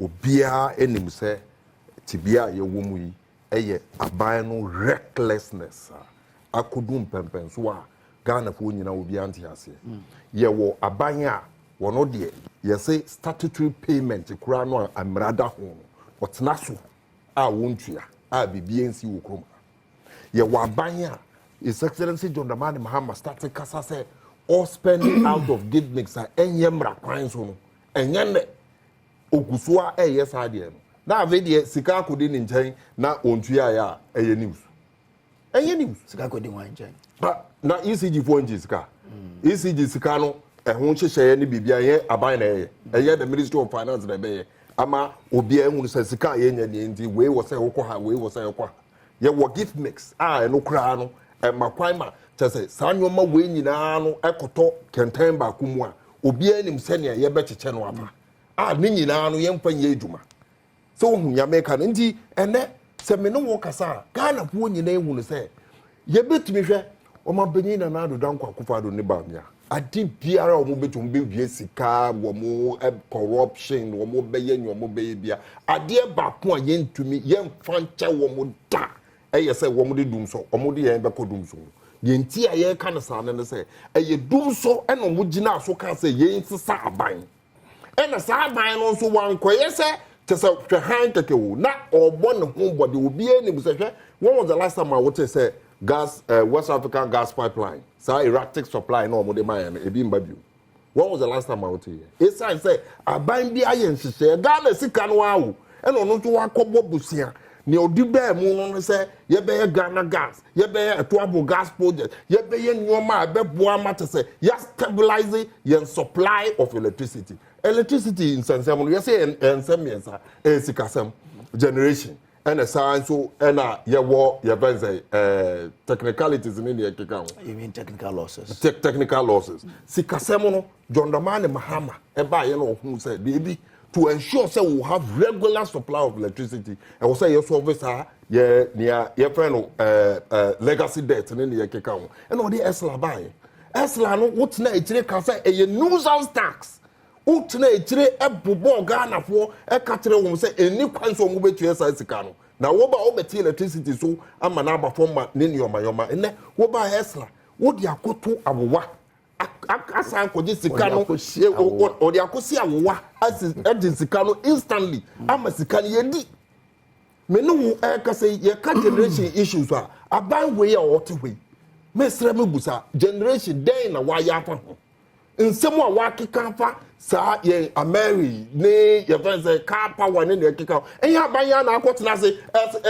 obia enim say tibia ye wo mu yi eye aban no recklessness akodum pempen so a Ghana for nyina obi anti ase ye wo aban a wono de ye say statutory payment kura no amrada ho otena so a wontua a bibiensi wo krom ye wo aban a His Excellency John Dramani Mahama started kasa say all spending out of gate mix a enye mra kwan so no enye ne ogusua yes ade no na ave de sika akodi ni nchen na ontua ya eye news enye news sika akodi wan nchen na ECG for sika ECG sika no ehun hyehye ne bibia ye aban na eye the Ministry of Finance na be ama obi ehun se sika ye nya ne ndi we wo se wokọ ha we wo se wokọ ye wo gift mix eno kra no makwan ma tese sanwoma we nyina no ekoto kenten ba kumu a obi anim se ne ye be cheche no aba ne nyina no ye mfa nye adwuma so hu ya meka no ndi ene se me no wo kasa Ghana po nyina ehun se ye betumi hwe o ma benyin na ado dan kwa kufado ne ba mia adi biara o mo betum be wie sika wo mo corruption wo mo be ye nyo mo be bia ade ba ko a ye ntumi ye mfa nche wo mo da eye se wo mo de dum so o mo de ye be ko dum so ye nti a ye ka ne sa ne se eye dum so e no mo gina so ka se ye nsesa aban e na sa aban no so wan ko ye se te se hwe han keke wo na obo ne ho body obi anim se hwe when was the last time I would say gas West African gas pipeline so erratic supply no mo de man e bi mbabiu when was the last time I would say it say aban bi aye nhihye Ghana sika no awo e no no to wakobo busia ne odi ba mu no say ye be Ghana gas ye be Etoabo gas project ye be nyoma abeboa mate say ya stabilize your supply of electricity in sensem you say ensemiensa sikasem generation and a science so and your war your technicalities in the account. You mean technical losses? Technical losses. Sikasemono, John Dramani Mahama, a buyer who said, baby, to ensure that we have regular supply of electricity. And we say your service are near your friend legacy debt in the account. And all the Esla buy. Esla no what's na it can say a nuisance tax. Utne etire ebubo Ghana for e katere wo say eni kwan so mo betu esa sika no na wo ba wo beti electricity so ama na aba form ne yoma ene wo ba Esla wo di akoto awowa asa ankoje sika no o di akosi awowa as sika no instantly ama sika no yedi me no wo e ka say ye ka generation issues a aban we ya wote we me sra me busa generation den na wa ya fa ho nsemo a wa keka fa sa ye Ameri ne ye friend say car power ne de keka enya banya na akotena say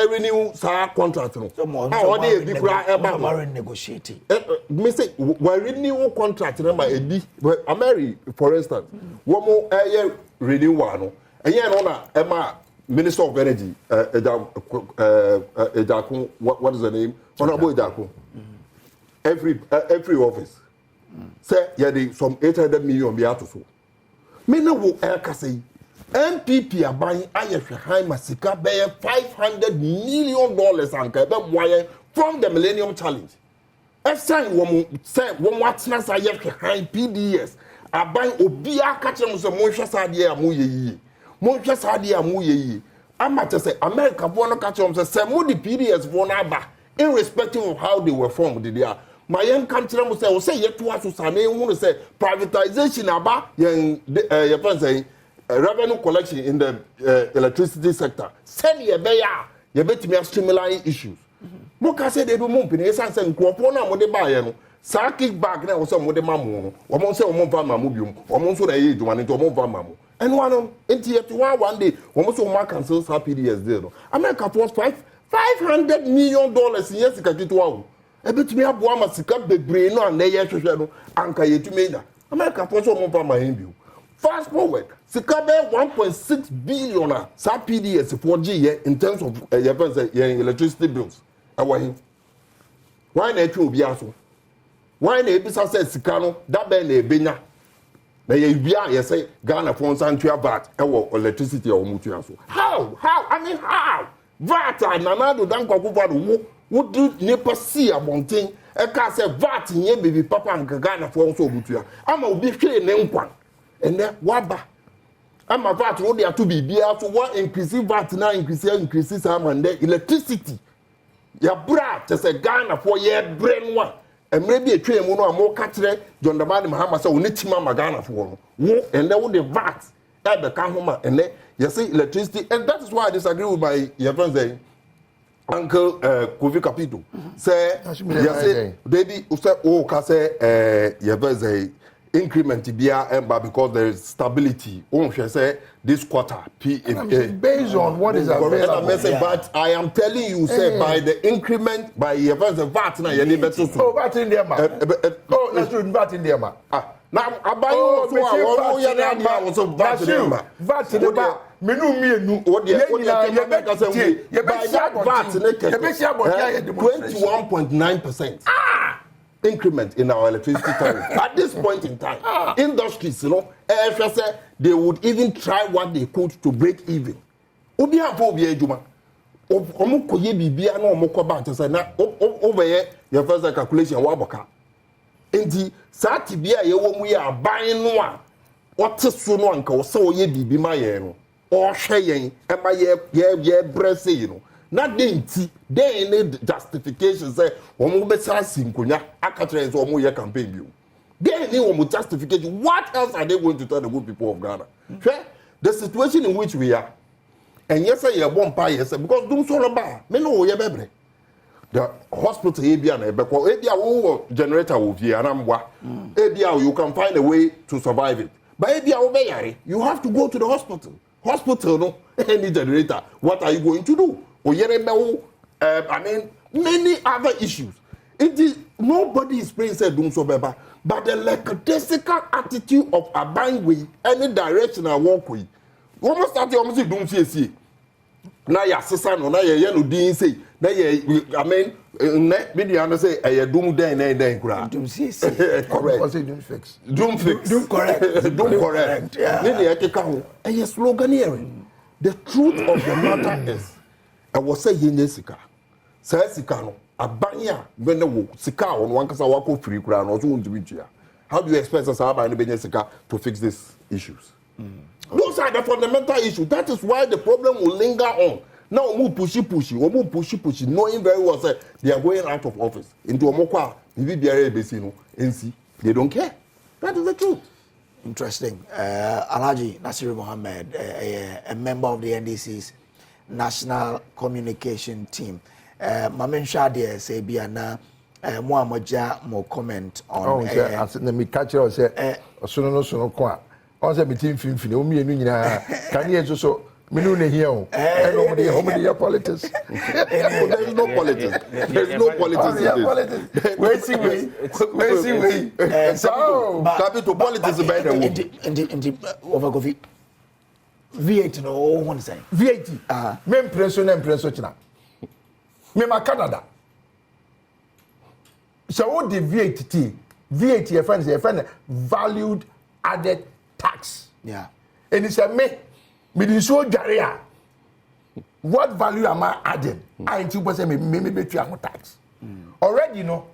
renew sa contract no o de bi kura e ba ma negotiate me say we renew contract na ma edi Ameri for instance wo mo ye renew wa no enya no na e ma Minister of Energy Ejaku what is the name Honorable Ejaku every office say yeah they some 800 million be out so me na wo eka say MPP aban ayehwe han masika be $500 million anka be boye from the Millennium Challenge efsan wo say wo watna say ayehwe han PDS aban obi aka kire mo say mo hwe sade amu yeyi mo hwe sade amu yeyi amate say America bo no ka kire mo say mo the PDS bo na aba irrespective of how they were formed they are my young country must say yet to us to say privatization aba your friend saying revenue collection in the electricity sector send ye be ya bet me streamline issues mo ka say they do mo pin esan say nkropo na mo de ba ye no sa kickback na wo say mo de mamu no wo mo say wo mo va mamu biom wo mo so na ye edwuma nti wo mo va mamu and one enti yet one day wo mo so mo cancel sa PDS there no America force $500 million yes ka kitwa ebetumi aboa masika bebre no an ye hwehwe no anka yetumi da America for so mo pa ma hin fast forward sika be 1.6 billion sa PDS for G in terms of your electricity bills awa hin why na etwe obi aso why na ebisa say sika no da be na ebenya na ye bia ye say Ghana for santua VAT ewo electricity o mutua so how I mean how VAT ananado dan kwakufa do wo do nepa see abonten e ka say VAT nye baby papa nka Ghana for so mutua ama obi hwe ne nkwan ene waba ama VAT wo dey to bibia so one increase VAT na increase some and electricity ya bra te say Ghana for ye brain one emre bi etwe mu no amo ka kire John Dramani Mahama say oni tima magana for wo and then the VAT that the can homa and then you see electricity and that is why I disagree with my your friend saying Uncle Kofi Kapito say you say baby you say oh ka say your friend say increment bia emba because there is stability on say this quarter PFA based on what is available. But I am telling you say by the increment by your VAT na you better so oh VAT in there ma oh let's do VAT in there ma now abayo so a ya na so VAT in there ma VAT in there menu mienu ye better say you by that VAT na 21.9% increment in our electricity tariff at this point in time. Industries, you know, they would even try what they could to break even. Obi have obi ejuma. Omo koye bibia na omo ko ba say na over here your first calculation wa boka. Enti sa tibia ye wo mu ye aban no a wote so no anka wo se oye bibi ma ye no. O hwe yen e ma ye brese you know. Not the need justification say omo be sasi nkonya akatre so omo ye campaign bio. They need omo justification. What else are they going to tell the good people of Ghana? The situation in which we are. And yes, I have one pie, yes, because do so ba. Me no ye bebre. The hospital ebia na because ebia wo generator wo vie anamwa. Ebia you can find a way to survive it. But ebia wo be yare, you have to go to the hospital. Hospital no any generator. What are you going to do? I mean, many other issues. It is nobody is praying said doom so beba, but the lackadaisical attitude of abiding with any direction I walk with. Almost at the almost doom see. Now ya sister no na ye no din say. Na ye I mean media say a doom then kura. Doom see. Correct. Was it doom fix? Doom fix. Doom correct. Doom correct. Yeah. Media keka ho. A slogan here. The truth of the matter is I was say yenye sika. Say sika no abanya when wo sika on one kasa wako free kura no so ntumi tua. How do you expect us abanya benye sika to fix these issues? Those are the fundamental issues. That is why the problem will linger on. Now we pushy, knowing very well say they are going out of office. Into omokwa bibiare ebesi no NC. They don't care. That is the truth. Interesting. Alhaji Nasiru Mohammed, a member of the NDC's National Communication Team. Mamen Shadia say biana mo amoja mo comment on na me catch you say sono kwa on say meeting finfini o mienu nyina kan ye so me no na here o e no mo politics. There is no politics. There is no politics. Wait see. So capital politics by the in overgovi V8 no one say V8 me impresso china me ma Canada so what the VAT your friend valued added tax and he said me the so jarea what value am I adding I think was me be tax already no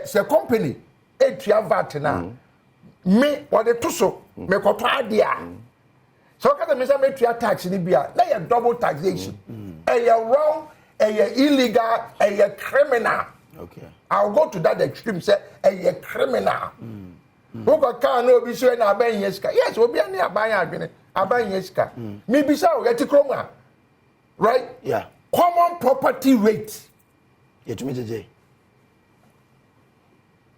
say company etua VAT na me what the to so me ko to adia so because me say me tua tax ni bia na ya double taxation wrong illegal criminal. Okay. I'll go to that extreme say criminal. Who can no be sure na ban yeska. Yes, we be any aban yeska. Maybe so get kroma. Right? Yeah. Common property rate. Yeah, to me today.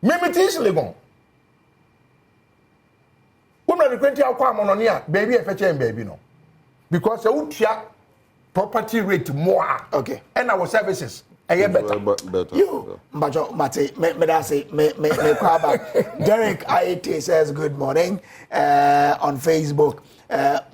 Maybe it is legal. Woman the 20 akwa mononia baby e feche baby no. Because e utia property rate more. Okay. And our services better. You, Mbajo Mate, me kwaba. Derek IAT says good morning on Facebook.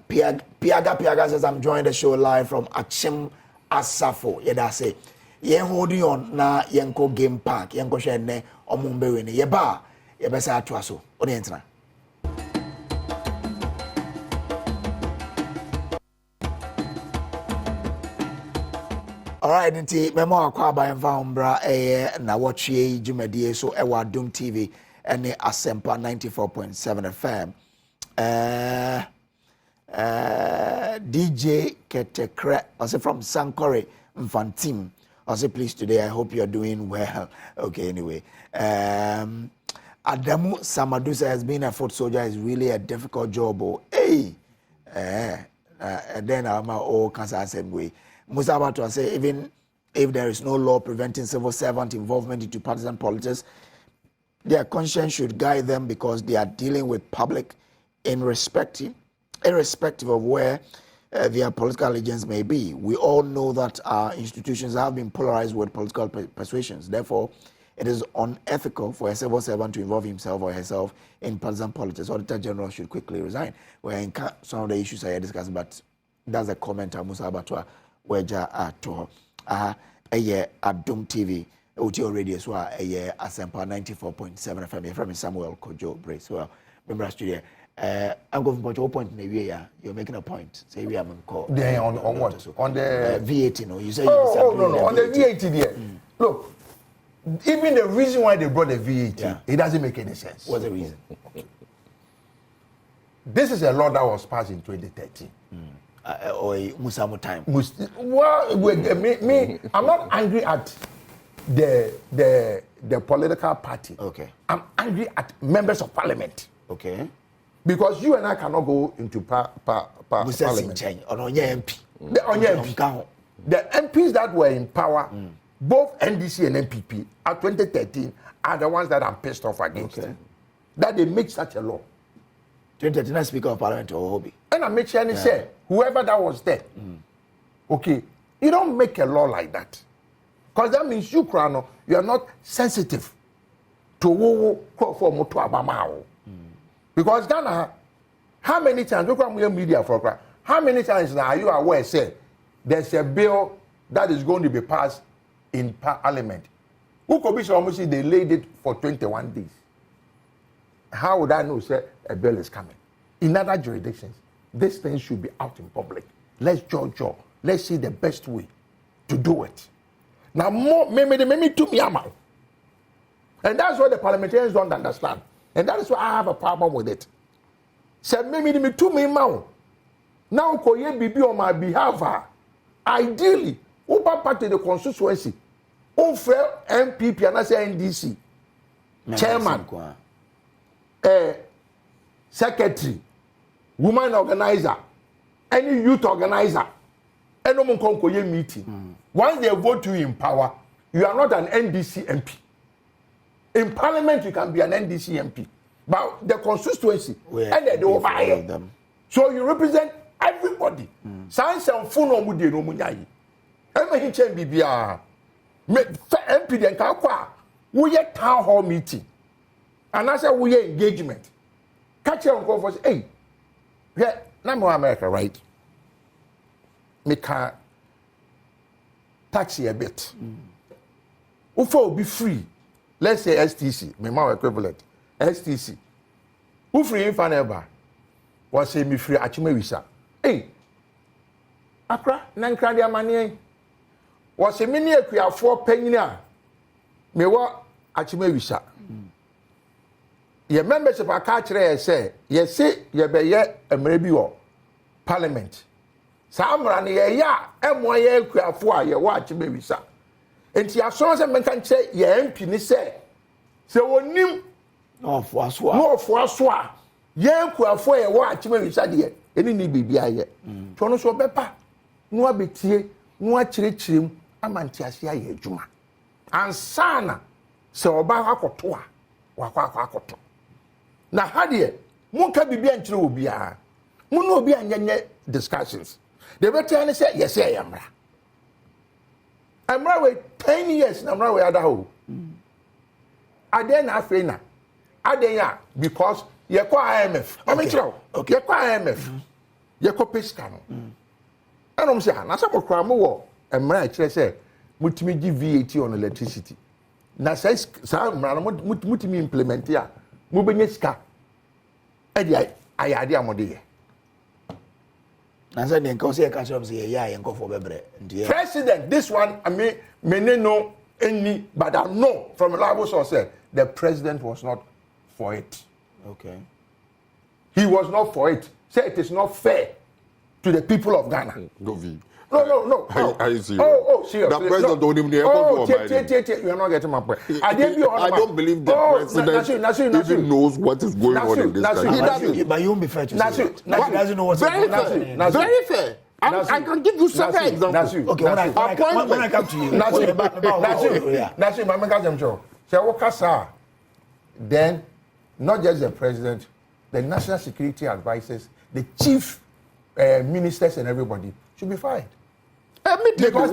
Piaga says I'm joining the show live from Achim Asafo. Yeah, that's it. yen holding on na yenko game park yenko hwe ne omumbe we ne ye ba ye besa ato aso o ne entra. All right, nti memo akwa ba enfa umbra Nnawotwi Yi Jumedie so ewa Adom TV ene Asempa 94.7 FM. DJ Ketekre, also from Sankore Mfantim. Also, please today, I hope you're doing well. Okay, anyway. Adamu Samadusa has been a foot soldier is really a difficult job. Oh, hey. And then I'm all cancer same way. Musa to say, even if there is no law preventing civil servant involvement into partisan politics, their conscience should guide them because they are dealing with public irrespective of where their political allegiance may be. We all know that our institutions have been polarized with political persuasions. Therefore, it is unethical for a civil servant to involve himself or herself in partisan politics. Auditor General should quickly resign. We're in some of the issues I discussed, but that's a comment Musa Abatwa Weja Ato. Adom TV. Uti already as well. Asempa 94.7 FM. You're from Samuel Kojo Brace. Well, remember studio. I'm going to point in the way. You're making a point. Say we haven't called. On what? On the V8, you know. You say no. On the V8 there. Look, even the reason why they brought the V8, it doesn't make any sense. What's the reason? This is a law that was passed in 2013. Or Musamu time. Well, me, I'm not angry at the political party. Okay. I'm angry at members of parliament. Okay. Because you and I cannot go into parliament. The MPs that were in power, both NDC and MPP, at 2013, are the ones that I'm pissed off against. Okay. That they make such a law. 2013 Speaker of Parliament or Hobby. And I make sure and say, whoever that was there, okay, you don't make a law like that. Because that means you are not sensitive to who for Moto Abamao. Because Ghana, how many times, look at media for how many times now are you aware, say, there's a bill that is going to be passed in Parliament? Who could be so almost they laid it for 21 days? How would I know, say, a bill is coming? In other jurisdictions, this thing should be out in public. Let's judge. Let's see the best way to do it. Now, more, maybe to me, and that's what the parliamentarians don't understand. And that is why I have a problem with it. Say, maybe to me, now, Koye Bibi on my behalf, ideally, over part of the constituency, over MPP and I say NDC, chairman, secretary, woman organizer, any youth organizer, and no Koye meeting. Once they vote you in power, you are not an NDC MP. In parliament, you can be an NDC MP. But the constituency, and they overbuy them. So you represent everybody. Science and phone on Mudi no Munyayi. I'm a hitchen BBR. MP then Kakwa. We are town hall meeting. And I said we are engagement. Catch your uncle for hey, yeah, now America, right? Make a taxi a bit. Ufa will be free. Let's say STC, my equivalent. STC. Who free in Faneba? Was say me free Achime Wisa. Hey, Accra, Nankradia Mani. Was a mini equia 4 penina. Me what Achime Wisa. Your membership a catcher say, yes, say, ye be ye a maybe or parliament. Samran ye ya, M1 equia 4 ye watch me Wisa. And your sons and men can say, ye MP say. So when you no for aswa yen ku afo ye wa achime wisa de eni ni bibia ye to no so bepa no abetie no akirechirem amanti ase aye adwuma ansana se oba akoto a wakwa akoto na ha de munka bibia nkire obi a mun no obi anyenye discussions the better ni say yes say amra we 10 years na amra we ada ho Aden Afrina. Aden because you call IMF. Okay. You call IMF. You call Pescano. And I'm saying, I said, I'm say, mutimi give VAT on electricity. Na says some mutimi implement ya. Mubenye sika. Edi ayade amode. Na say den ka say ka shop say ya yen ko for bebre. President, this one I mean no any, but I know from reliable sources the president was not for it. Okay. He was not for it. Say it is not fair to the people of Ghana. No. I see. Serious. The president don't even you are not getting my point. I don't believe the president even knows what is going on in this country. He doesn't. But you won't be fair to say. He doesn't know what's going on. Very fair. I can give you several examples. Okay, when I come to you. Then, not just the president, the national security advisors, the chief ministers and everybody should be fired. Because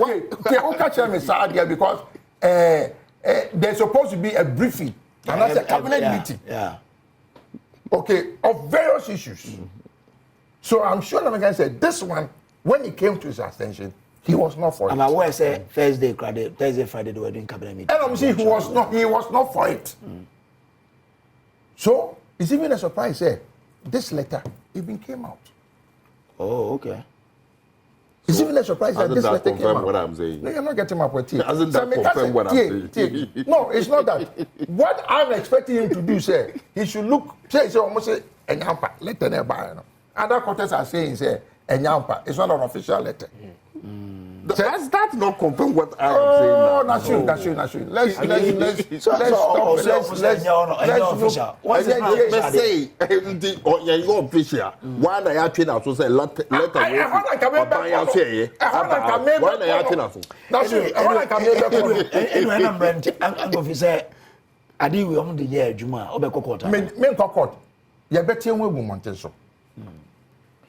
there's supposed to be a briefing, and that's a cabinet meeting. Yeah. Okay, of various issues. So I'm sure Namagan said this one, when he came to his attention, he was not for it. I'm aware, say Thursday, Friday, they were doing cabinet meeting. And I'm saying he was not for it. So it's even a surprise. This letter even came out. Oh, okay. It's even a surprise that this letter came out. What I'm saying? No, you're not getting my point. Doesn't that confirm what I'm saying? No, it's not that. What I'm expecting him to do, say, he should look. Say almost say enyampa letter nearby. Other quarters are saying say enyampa. It's not an official letter. That's not confirm what I am saying. Oh, not true. Let's say you're official. Why are you treating us as a letter? Why are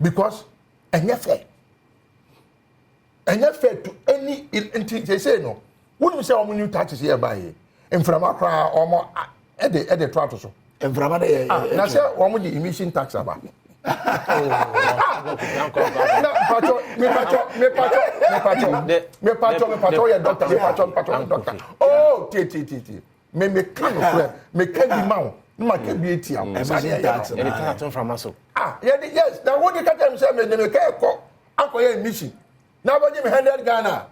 because and yet fair to any they say no. What we say on new taxes here by in from Accra or more at the trot so. And from now say one with the emission tax about. Doctor. Oh, me can me can mount. No can be tax from us. Yes, now what you can say me me can call emission. Now, what you handle Ghana?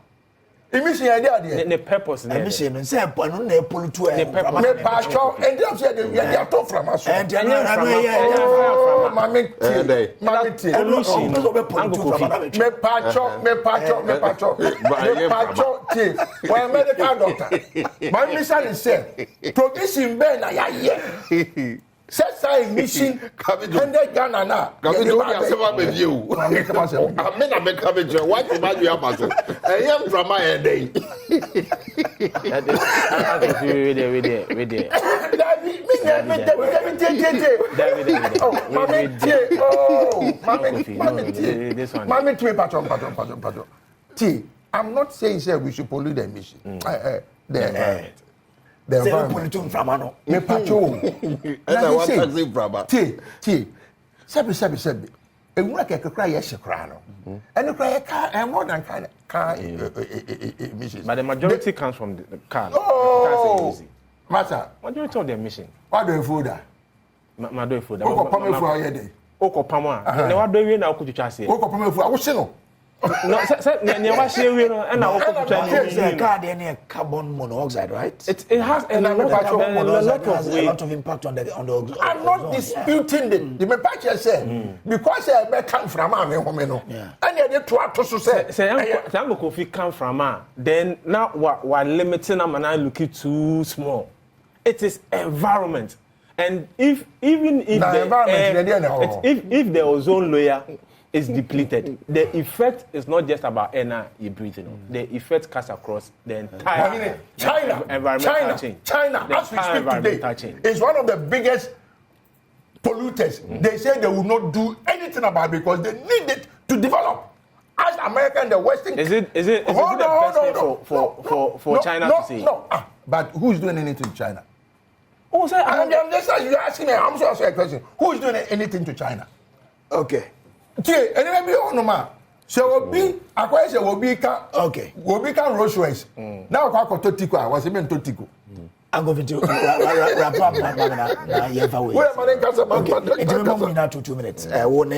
Emission idea. The purpose. Emission. Say, no, ne pull to me pastor. And they say they are talk from us. And mammy, well, medical doctor. My mission is said, provision Ben, I Sasa emission hundred Ghana na. Kami do ya sema be view. Amen na be kami je. What you ma you amaso. Eyam drama e dey. I'm not saying say we should pollute the emission. The environment from Ano. Me pacho. And I want to say braba. Sebi. E wura ke kra yes kra no. And kra car more than car emissions. But the majority comes from the car. Oh. Matter. Majority of the emission. What do you food? Ma do food. Oko pame fu aye dey. Oko pama. Na wa do wie na oko twitwa se. Oko pame fu a wo se no. No, ne wa share we no na oko twitwa. Car dey carbon monoxide, right? It has a lot of impact on the I'm not disputing the patch say because I come from am home no. And they to so say am go fit come from then now we limiting am and looking too small. It is environment. And if the ozone layer is depleted, the effect is not just about air you breathing. The effect cuts across the entire environmental chain. China, as we speak today, is one of the biggest polluters. They say they will not do anything about it because they need it to develop. As America and the Western, is it the best thing for China to say? No, but who's doing anything to China? Oh, sir, I'm just you asking me. I'm just asking a question. Who is doing anything to China? Okay. Anyway, So obi akwai se obi ka okay. Obi ka Rolls Royce. Now akwa to tiko a was me to tiko. I'm going to wrap up na yefa way. Where man kasa man. It will move in 2 minutes. On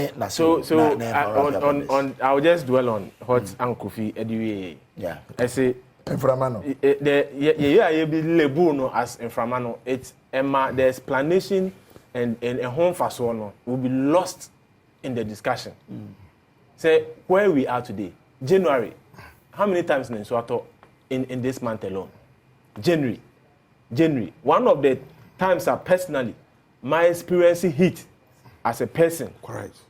I'll just dwell on what Uncle Fi Ediwe. Yeah. I say Inframano. The be label as Inframano. It's the explanation and a home for so will be lost in the discussion. Say where we are today, January. How many times in this month alone? January. One of the times I personally, my experiencing heat as a person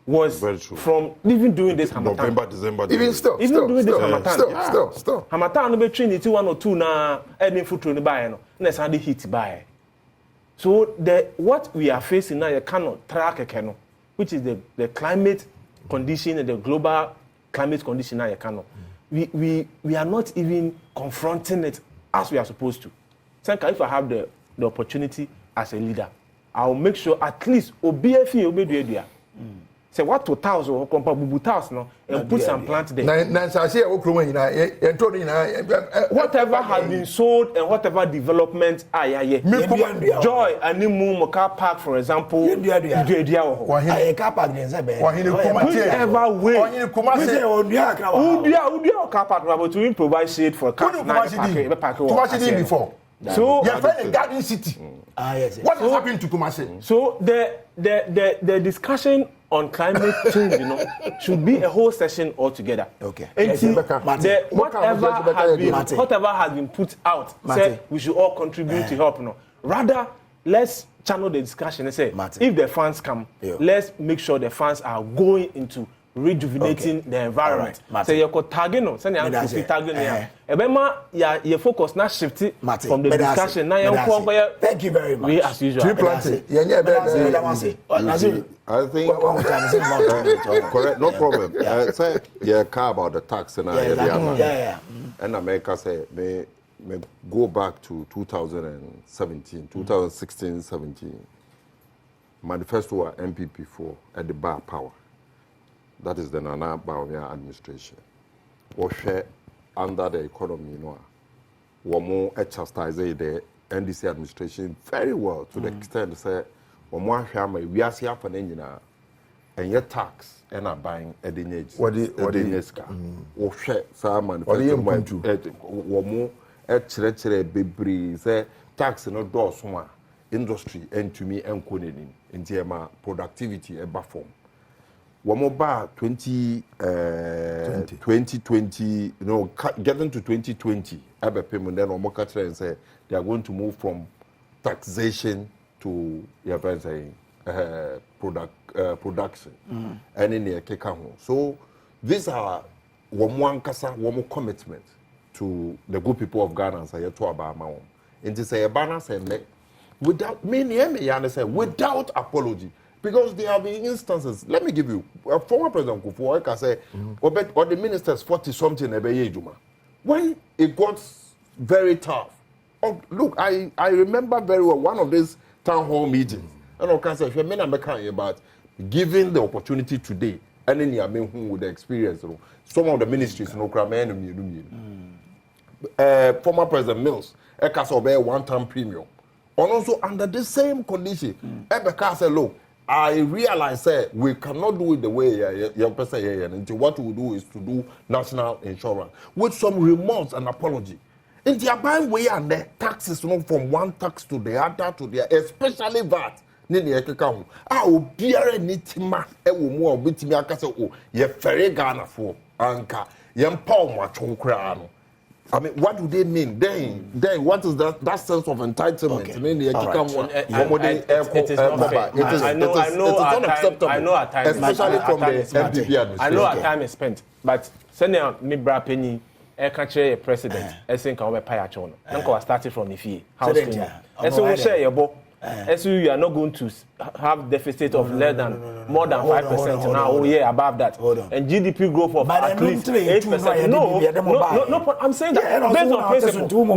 was from even doing this Hamatan. November, December. Even still. Doing this Hamatan. Still. Hamatan no be Trinity 1 or 2 na any foot to the buy no. Let's have the heat buy. So what we are facing now, you cannot track a which is the climate condition and the global climate condition now, you cannot. We are not even confronting it as we are supposed to. So if I have the opportunity as a leader, I'll make sure at least OBFE obedua. Say what to towels or bubu towels no and put some plant there. Whatever has been sold and whatever development Joy and Nimu car park, for example, whatever way car park to provide shade for cars. Before. So you're a garden city. Yes. What has happened to Kumasi? So the discussion on climate change, should be a whole session altogether. Okay. And whatever has been put out, say we should all contribute to help. Rather, let's channel the discussion and say, if the funds come, let's make sure the funds are going into rejuvenating the environment. So you could target no, send you target there. Ebema ya focus na shift from the discussion. Thank you very much. We as usual. I think correct, no problem. Say car about the tax and and America say may go back to 2016-17 manifesto MPP4 at the bar power. That is the Nana Bawumia administration. Was under the economy, more chastise the NDC administration very well to the extent say, we are here for engine and your tax and are buying a dinage. What the or share some manufacturing more say tax no door industry and to me and Kunin in TMA productivity and form. Wamoba 2020, getting to 2020, Abe payment then Omoka and say they are going to move from taxation to production. And in the Kekaho. So these are one commitment to the good people of Ghana and say to Abama. And to say a banner say without without apology. Because there have been instances. Let me give you former President Kufuor can say, or the ministers 40-something when it got very tough. Oh, look, I remember very well one of these town hall meetings. And I can say, if you're about giving the opportunity today, and then you who with the experience, some of the ministries, former President Mills, a cast of a one-time premium. And also under the same condition, Ebeka said, look, I realize that we cannot do it the way young person here. And what we do is to do national insurance with some remorse and apology. In the buying way and the taxes from one tax to the other especially VAT. I will be a nitima more with me. I can say, oh, you're very Ghana for Anka, young Paul Machon. I mean, what do they mean? Then what is that sense of entitlement? Okay. I know at times, especially from the MPP administration. I know at time is spent, but send me bra penny. I can't share a president. I think I'll be pay chon. I started from the fee. House cleaning. And so we share your book. As you are not going to have deficit of less than more than 5% now. Oh yeah, above that. And GDP growth of at least 8%. No. I'm saying that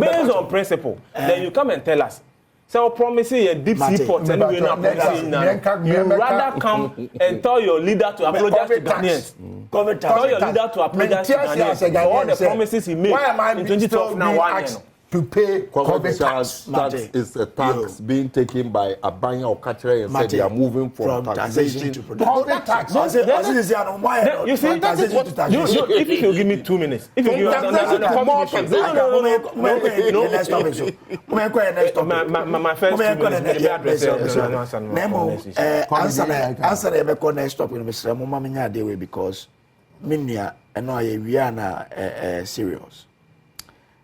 based on principle. Then you come and tell us So promising a deep sea port and we're not promising now. You rather come and tell your leader to apologize to Ghanaians. Tell your leader to apologize to Ghanaians for all the promises he made in 2012 now 1 year. To pay COVID tax. Tax is a tax being taken by a buyer or catcher and said they are moving from taxation to COVID tax. You see, that is what if you give me 2 minutes. If you give me my first 2 minutes. Answer next stop in Mr. Mumamina Dewe because Minia and we are serious.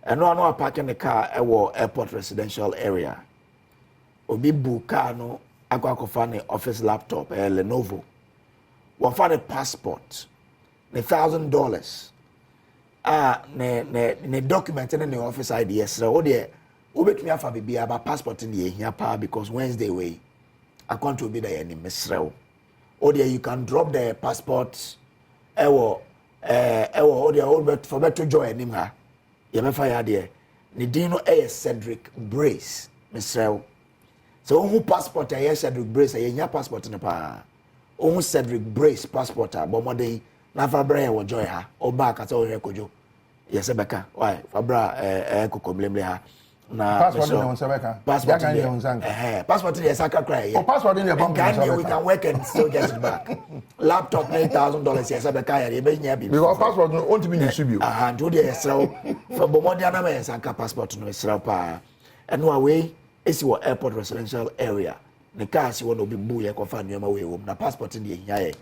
And no one parking the car at airport residential area. Obi bu car no akwa office laptop Lenovo. One find a passport. $1,000. Ne document in the office ID. Yes, so there. Ubet me afa bibi about passport in the here pa because Wednesday way. I can't to be there any Misrel. Or there you can drop the passport. Or the old for better join him. Yemefa ya de ne din no Cedric Brace Mr. So who passport Cedric Brace nya passport ne pa who Cedric Brace passport bomode na fa bra ya wo joy ha o ba ka so rekojo yese beka why fa bra kokomlemle ha na passport ne on sebeka passport ne passport ne saka cry oh passport ne bomb we can work and still get it back laptop $9,000 yese beka ya e be nya bi because passport no want to be distribute and do the so for bomode na me saka passport no esra pa and no way esi wo airport residential area the car si won obi bu ye kofa nyoma we wo na passport ne nya ye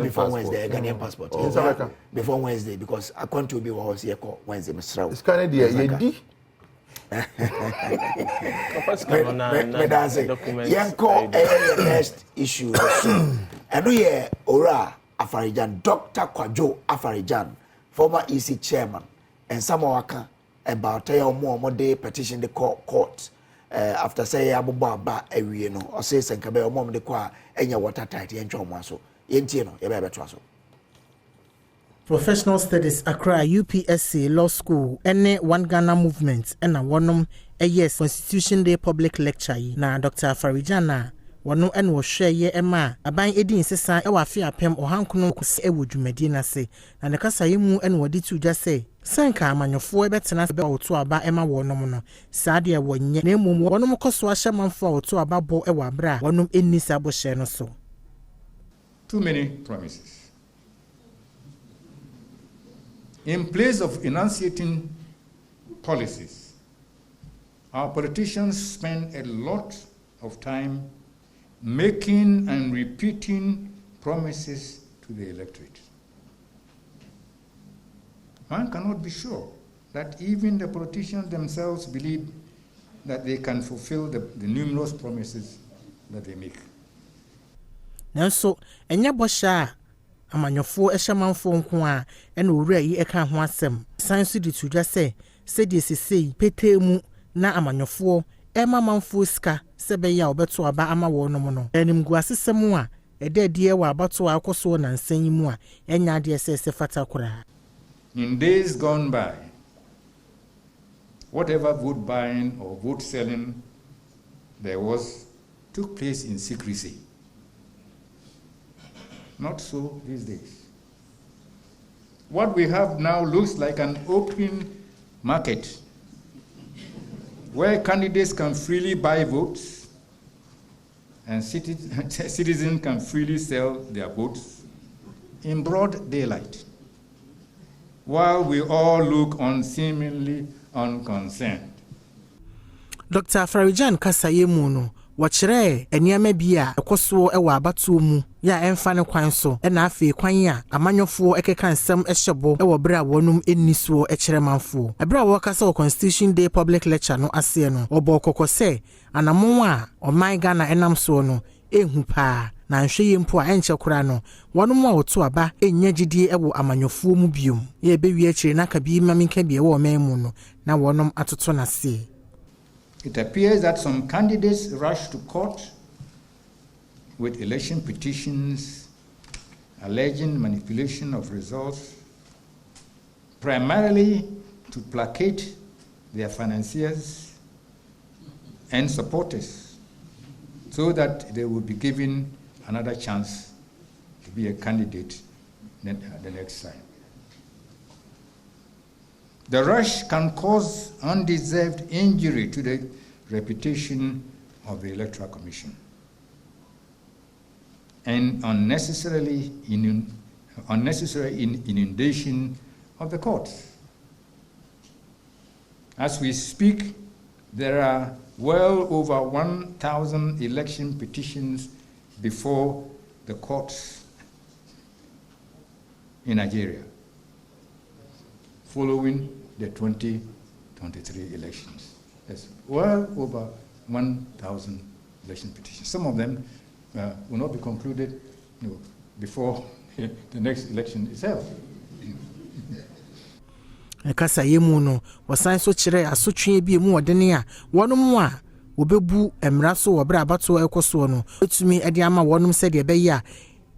before Wednesday Ghanaian passport before Wednesday because I want to be was here Wednesday Mr. It's kind of the ye next issue and we Ora Afarijan, Dr. Kwajo Afarijan, former EC chairman, and Samawaka about a more day petition the court after say Abubaba Ewino or say Sankabe mom de qua and your water tight and Chomaso. Yentino, a better trasso. Professional Studies Accra UPSC Law School ene One Ghana Movement ena wonom yes Constitution Day public lecture yi na Dr. Farijana wono ene wo hwe ye ema aban edin sesa e wa fe apem ohankono kuse e wo dwumadi na se na ne kasa yi mu ene wodi tuja se sanka amanyofo e betena be oto aba ema wonom no saade e wonye na emum wonom koso ahyemanfo oto aba bo e wa bra wonom enni sabo hye no so. Too many promises. In place of enunciating policies, our politicians spend a lot of time making and repeating promises to the electorate. One cannot be sure that even the politicians themselves believe that they can fulfill the numerous promises that they make. Nanso, enya bosha amanyofo ehyamanfo nko a ena owura yi eka ho asem san so di tudwa se de sesei petemu na amanyofo emamanfo ska sebe ya obeto aba ama wonom no enim gu asesem a ededie wa abato akoso na nsan yi mu a enya de se fata kura. In days gone by, whatever vote buying or vote selling there was took place in secrecy. Not so these days. What we have now looks like an open market where candidates can freely buy votes and citizens can freely sell their votes in broad daylight, while we all look on seemingly unconcerned. Dr. Farijan Kasayemu no wachire eniame bia ekoso ewa abatu mu ya emfa ne kwan so na afi kwan ya amanyofo ekeka nsem ehyebo ewo bra wonum enisuo ekire manfo ebra wo kasa Constitution Day public lecture no ase no obo kokose anamon a oman Ghana enam so no ehu pa na nhwe yempo a enche kura no wonum a oto aba enya gidie ewo amanyofo mu biom ye bewie akire na kabi maminka bia wo man mu no na wonum atoto na se. It appears that some candidates rush to court with election petitions alleging manipulation of results, primarily to placate their financiers and supporters so that they will be given another chance to be a candidate the next time. The rush can cause undeserved injury to the reputation of the Electoral Commission and unnecessary inundation of the courts. As we speak, there are well over 1,000 election petitions before the courts in Nigeria following the 2023 elections. There's well over 1,000 election petitions. Some of them will not be concluded before the next election itself. Kasa yemu no wasan so kire asotwe bi mu odene a wonom a obebu emra so wo bra abato ekoso no etumi ede ama wonom se de beye a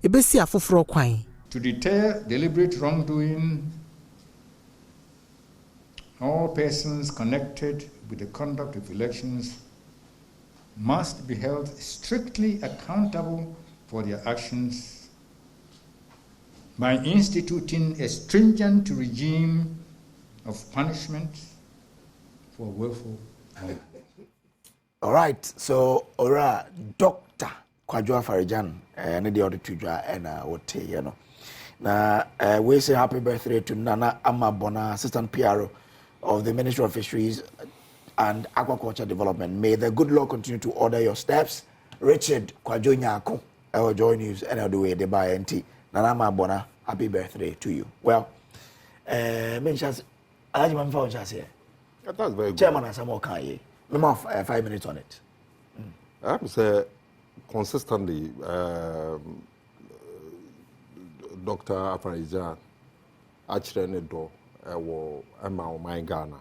ebesi afoforo kwan. To deter deliberate wrongdoing, all persons connected with the conduct of elections must be held strictly accountable for their actions by instituting a stringent regime of punishment for willful wrongdoing. All right, so ora Dr. Kwadwo Farijan and the other two and what you know. Now we say happy birthday to Nana Amabona, Assistant PRO of the Ministry of Fisheries and Aquaculture Development. May the good Lord continue to order your steps. Richard Kwadwo Nyako, I will join you and I'll do it the by NT. Nana Amabona, happy birthday to you. Well, mentions That's very good. Chairman Asamo Kanye. We have 5 minutes on it. I have to say, consistently, Dr. Afanijan, actually, Emma Ghana.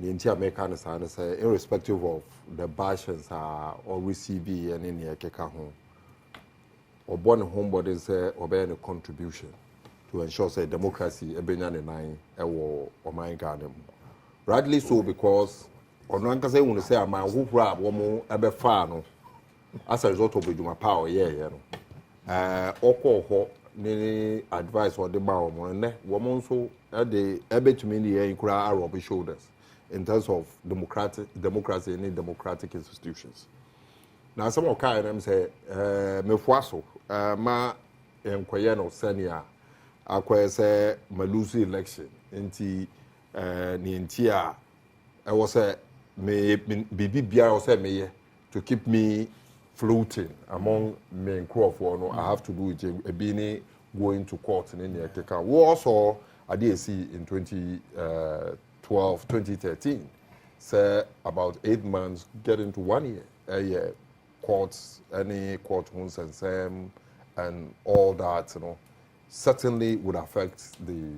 The entire American say, irrespective of the bashes or receive and in the Keka home, or born home body say, obey a contribution to ensure say democracy, a Benyan nine, or my Ghana. Rightly so, because on one can say, when say, I'm a whoop rap, one more, a befano, as a result of my power, or any advice or the bow woman so they able to mean the incra Arab shoulders in terms of democracy and democratic institutions. Now some of them say me fuaso ma enkoyeno senior akwa say malusi election nti ni ntia I was say me bibi bia was say me to keep me floating among men Crawford. No, I have to do it. A bini going to court in the Keka. We also I did see in 2012, 2013. Say about 8 months, get into 1 year. A year courts, any courtrooms and same and all that. You know, certainly would affect the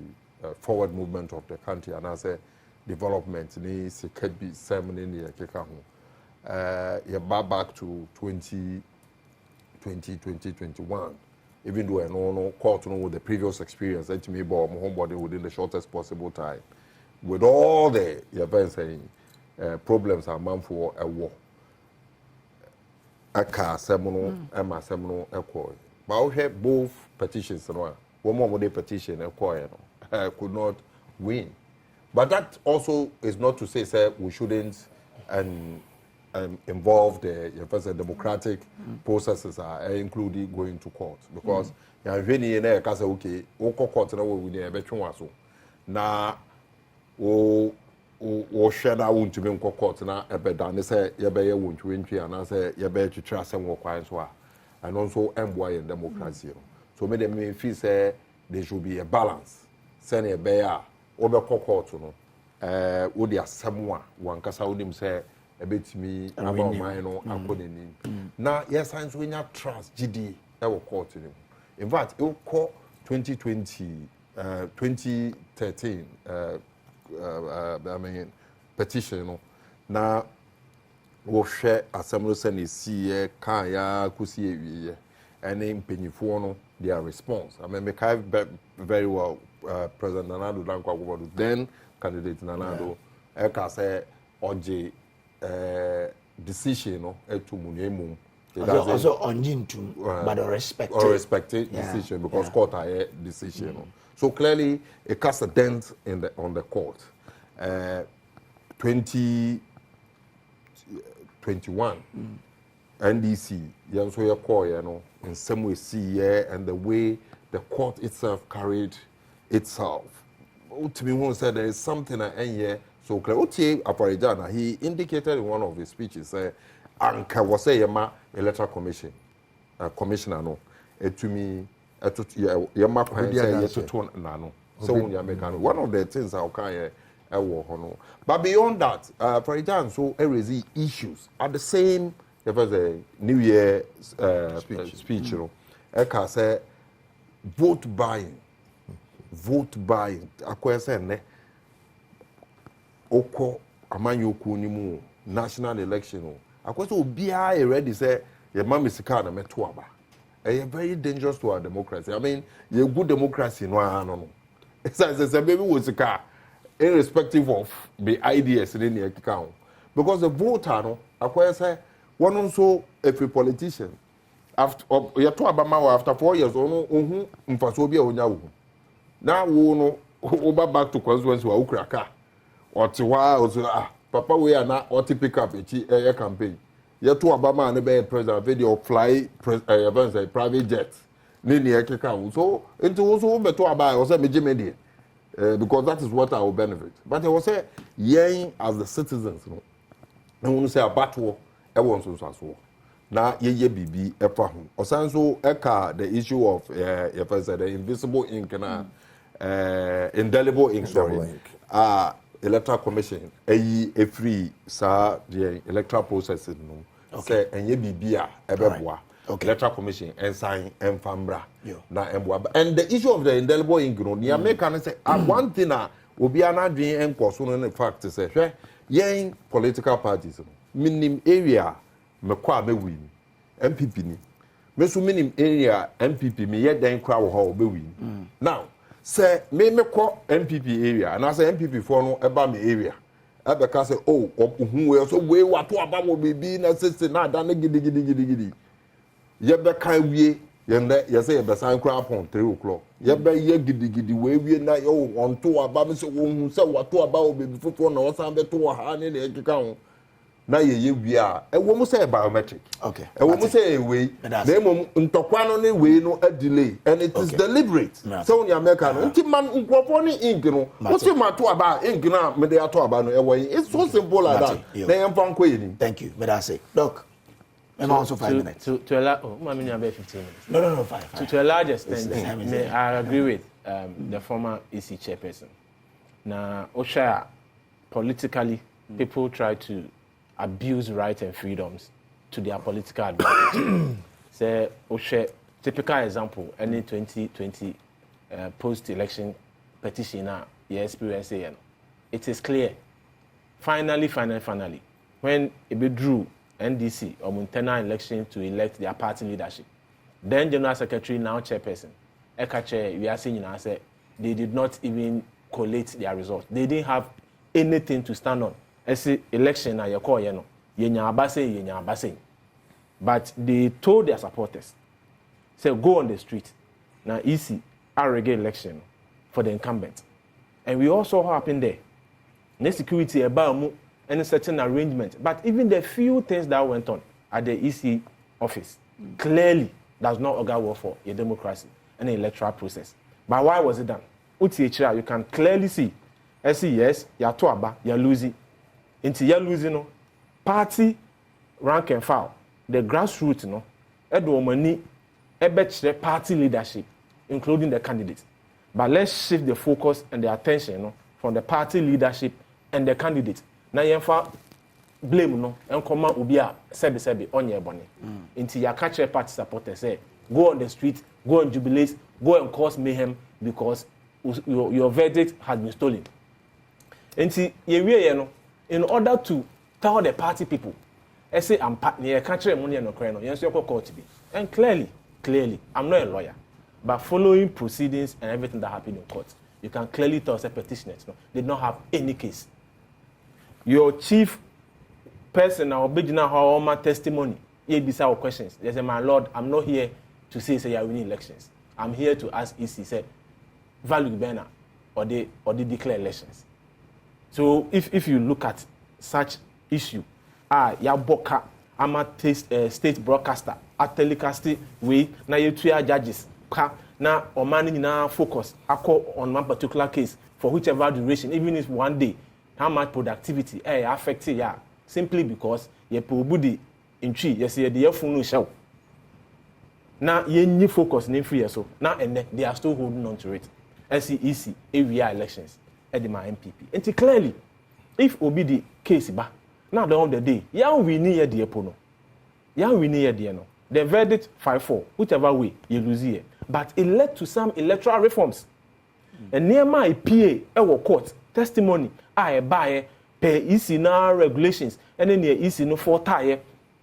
forward movement of the country. And as a development, it could be same in the Keka. Back to 2021, even though I know court with the previous experience, that to me, but my homebody within the shortest possible time, with all the events and problems are man for a war. A car seminal, Emma seminal, a coin. But I had both petitions, one more petition, a coin, could not win. But that also is not to say we shouldn't involve the democratic processes including going to court because really in case okay court na we dey betwe so na o share na won to me court na ebeda ne say ye be ye wontwe ana say ye be twetwe asem wo kwan so and also emboy in democracy so me dem feel say there should be a balance say e be ya o be court no wo dey asem wa wankasa wonim say ebetimi about mine no akoneni na yes science we nya trust gd e wo court ni in fact e ko 2013 I mean petition no na wo hwe assembly senate see kan ya kusi ewie any mpanyifo no their response I mean make very well President Nana Dankwa then candidate Nana do e ka say oje decision no to munemu. Also on Jintu, but respected decision because court a decision. No? So clearly it casts a dent on the court. 2021 NDC so your call, you know, in some way see and the way the court itself carried itself. To me, one said there is something at end so clear. He indicated in one of his speeches, Anka was say Electoral Commission, commissioner no. To me, yama say to nano. So one of the things I can but beyond that, for example, so raise issues at the same. There was a New Year speech, you know. I say vote buying. I say ne. Oko amanyoku ni mu national election. I say obiara already say your mama sika na meto aba. It's very dangerous to our democracy. I mean, you good democracy no. It's a baby was sika. Irrespective of the ideas in the account. Because the voter, no, I say, one also, every politician, after 4 years, now we go back to constituency wa ukraka. Or Papa, we are not or pick up a campaign. You to Obama and the president video fly private jets. So, into also better about or say media. Because that is what I will benefit. But I will say, as the citizens, you know, I want to say a battle, everyone's also. Now, ye BB, a problem. Also, the issue of the invisible ink and indelible ink. Electoral Commission, a free, sir, the electoral process. Say, and ye BB, a okay. Electoral Commission and sign and fambra and the issue of the indelible ink, you know, American say one thing will be an adrian and person in fact to say, yang political parties, minimum area, me win, MPP ni, me so minimum area MPP me yet then crowd hall be win. Now, say me call MPP area, and I say MPP for no about me area. I because say oh, who so we what about will be na say na da gidi. Yebe kan wie yende yese yebe san kra pon 3 o'clock yebe ye gidi we na yo on to aba me se wo hu se wato aba obebi fofo na osan be to ha ne le kika ho na ye wie a e wo mu say biometric okay e wo mu say we na mom ntokwa no ne we no a delay and it is deliberate so on America no nti man nkrofo ni ink no wo se mato aba ink na me de ato aba no e wo it's so simple like that na yem fan ko yini. Thank you, but I say doc and also 5 minutes. To allow, 15 minutes. No, 5. To a large extent, I agree with the former EC chairperson. Now, Osha, politically, people try to abuse rights and freedoms to their political advantage. Say, Osha, typical example, any 2020 post-election petition, experience, it is clear. Finally, when it drew NDC or internal election to elect their party leadership. Then General Secretary, now chairperson, Ekache, we are seeing now say they did not even collate their results. They didn't have anything to stand on. As election na yeko yenya abase. But they told their supporters, say go on the street. Now easy arrogant election for the incumbent. And we also happened there. No security about any certain arrangement. But even the few things that went on at the EC office clearly does not augur well for a democracy and an electoral process. But why was it done? You can clearly see, yes, you're toaba, you're losing. Until you're losing, party rank and file, the grassroots, party leadership, including the candidates. But let's shift the focus and the attention from the party leadership and the candidates. Na yemfa blame no enkoma obi a sebe onye bone nti ya catch party supporters say go on the street, go and jubilate, go and cause mayhem because your verdict has been stolen. Nti ye wie no in order to tell the party people say am near catch money no kra no yenso your court be. And clearly I'm not a lawyer, but following proceedings and everything that happened in court, you can clearly tell the petitioners did not have any case. Your chief person or begina how my testimony, ye be our questions. They say, my Lord, I'm not here to say you are winning elections. I'm here to ask EC, say, value banner or they declare elections. So if you look at such issue, ya boka, I'm a state broadcaster, a telecasting way, now you 2 judges, now or manning now focus, I call on one particular case for whichever duration, even if one day, how much productivity affect ya simply because ye probudi in tree, yes, ye the phone show. Now ye new focus in free so now and they are still holding on to it. SEC, AVI elections, Edema MPP. And clearly, if obi the case ba, now the end of the day, we need the opponent. We need the no. The verdict 5-4, whichever way you lose here. But it led to some electoral reforms. And near my PA, our court, testimony, I buy per EC now regulations, and then the EC no for tire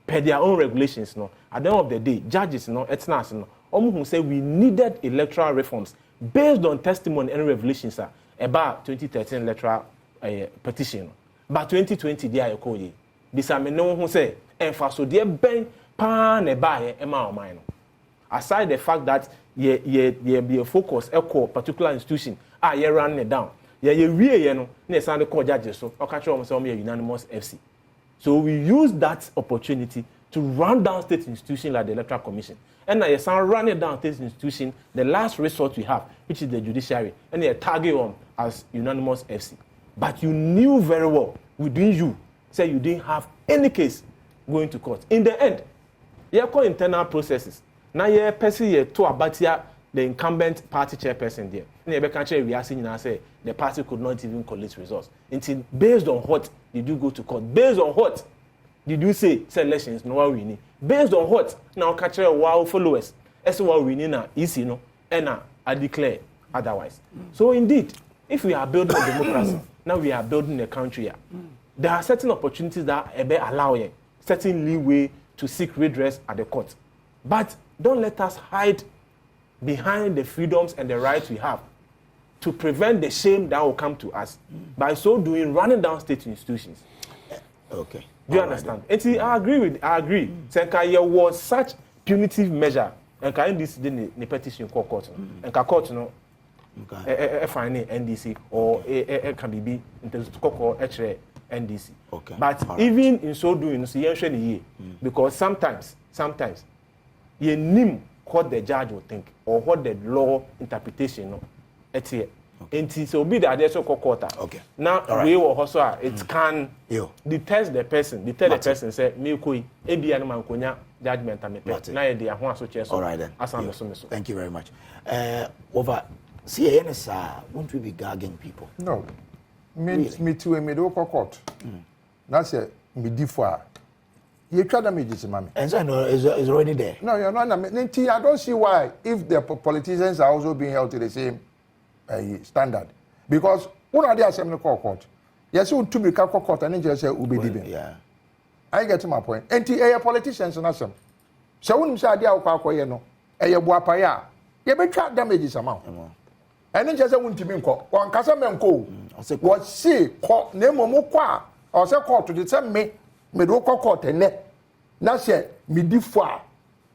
per their own regulations. No. At the end of the day, judges no, it's not no. Who say we needed electoral reforms based on testimony and revelations about 2013 electoral petition. But 2020 they are call ye. This I mean no who say so dear ben pan e buy e ma o mine. Aside the fact that ye be a focus echo particular institution ye run it down. Ye wie no na send call judges so o catch am say o unanimous FC. So we use that opportunity to run down state institutions like the Electoral Commission. And now you start running down state institution, the last resort we have, which is the judiciary, and you target on as unanimous FC. But you knew very well within you, say you didn't have any case going to court. In the end, you call internal processes. Now you person here to abatia the incumbent party chairperson there. And you can't we are saying now say the party could not even collect results. Until based on what did you go to court? Based on what did you say elections no we need? Based on what now catch wow followers? As what we need now is no and I declare otherwise. So indeed, if we are building a democracy, now we are building a country here. There are certain opportunities that allow you certain leeway to seek redress at the court. But don't let us hide behind the freedoms and the rights we have to prevent the shame that will come to us by so doing running down state institutions. Okay. Do you understand? And see, I agree. Senka there was such punitive measure and can this the petition court and court no fine NDC or can be in terms of court NDC. Okay. But right. Even in so doing, so because sometimes you name what the judge will think or what the law interpretation it's here. And so be that there's a court. Okay. Now right. We will also it can deter the person. The person say me koi ebi anu man konya judgment and me. Na dey ahon aso all right then. So. Thank you very much. Over CANS won't we be gagging people? No. Me too me do court. Na say me differ. You try damages, mommy. And so no is already there. No, you're not. I don't see why if the politicians are also being held to the same standard. Because one of the assembly court, yes, you to be court and just say ubi. Yeah. I get to my point. And the politicians and some. So when you say idea of Quaco, no, a buapaya, you be track damages amount. And then just won't be in court. One Casaman co. What see court name Mokwa or say court to the same me do court and net. Now say me differ.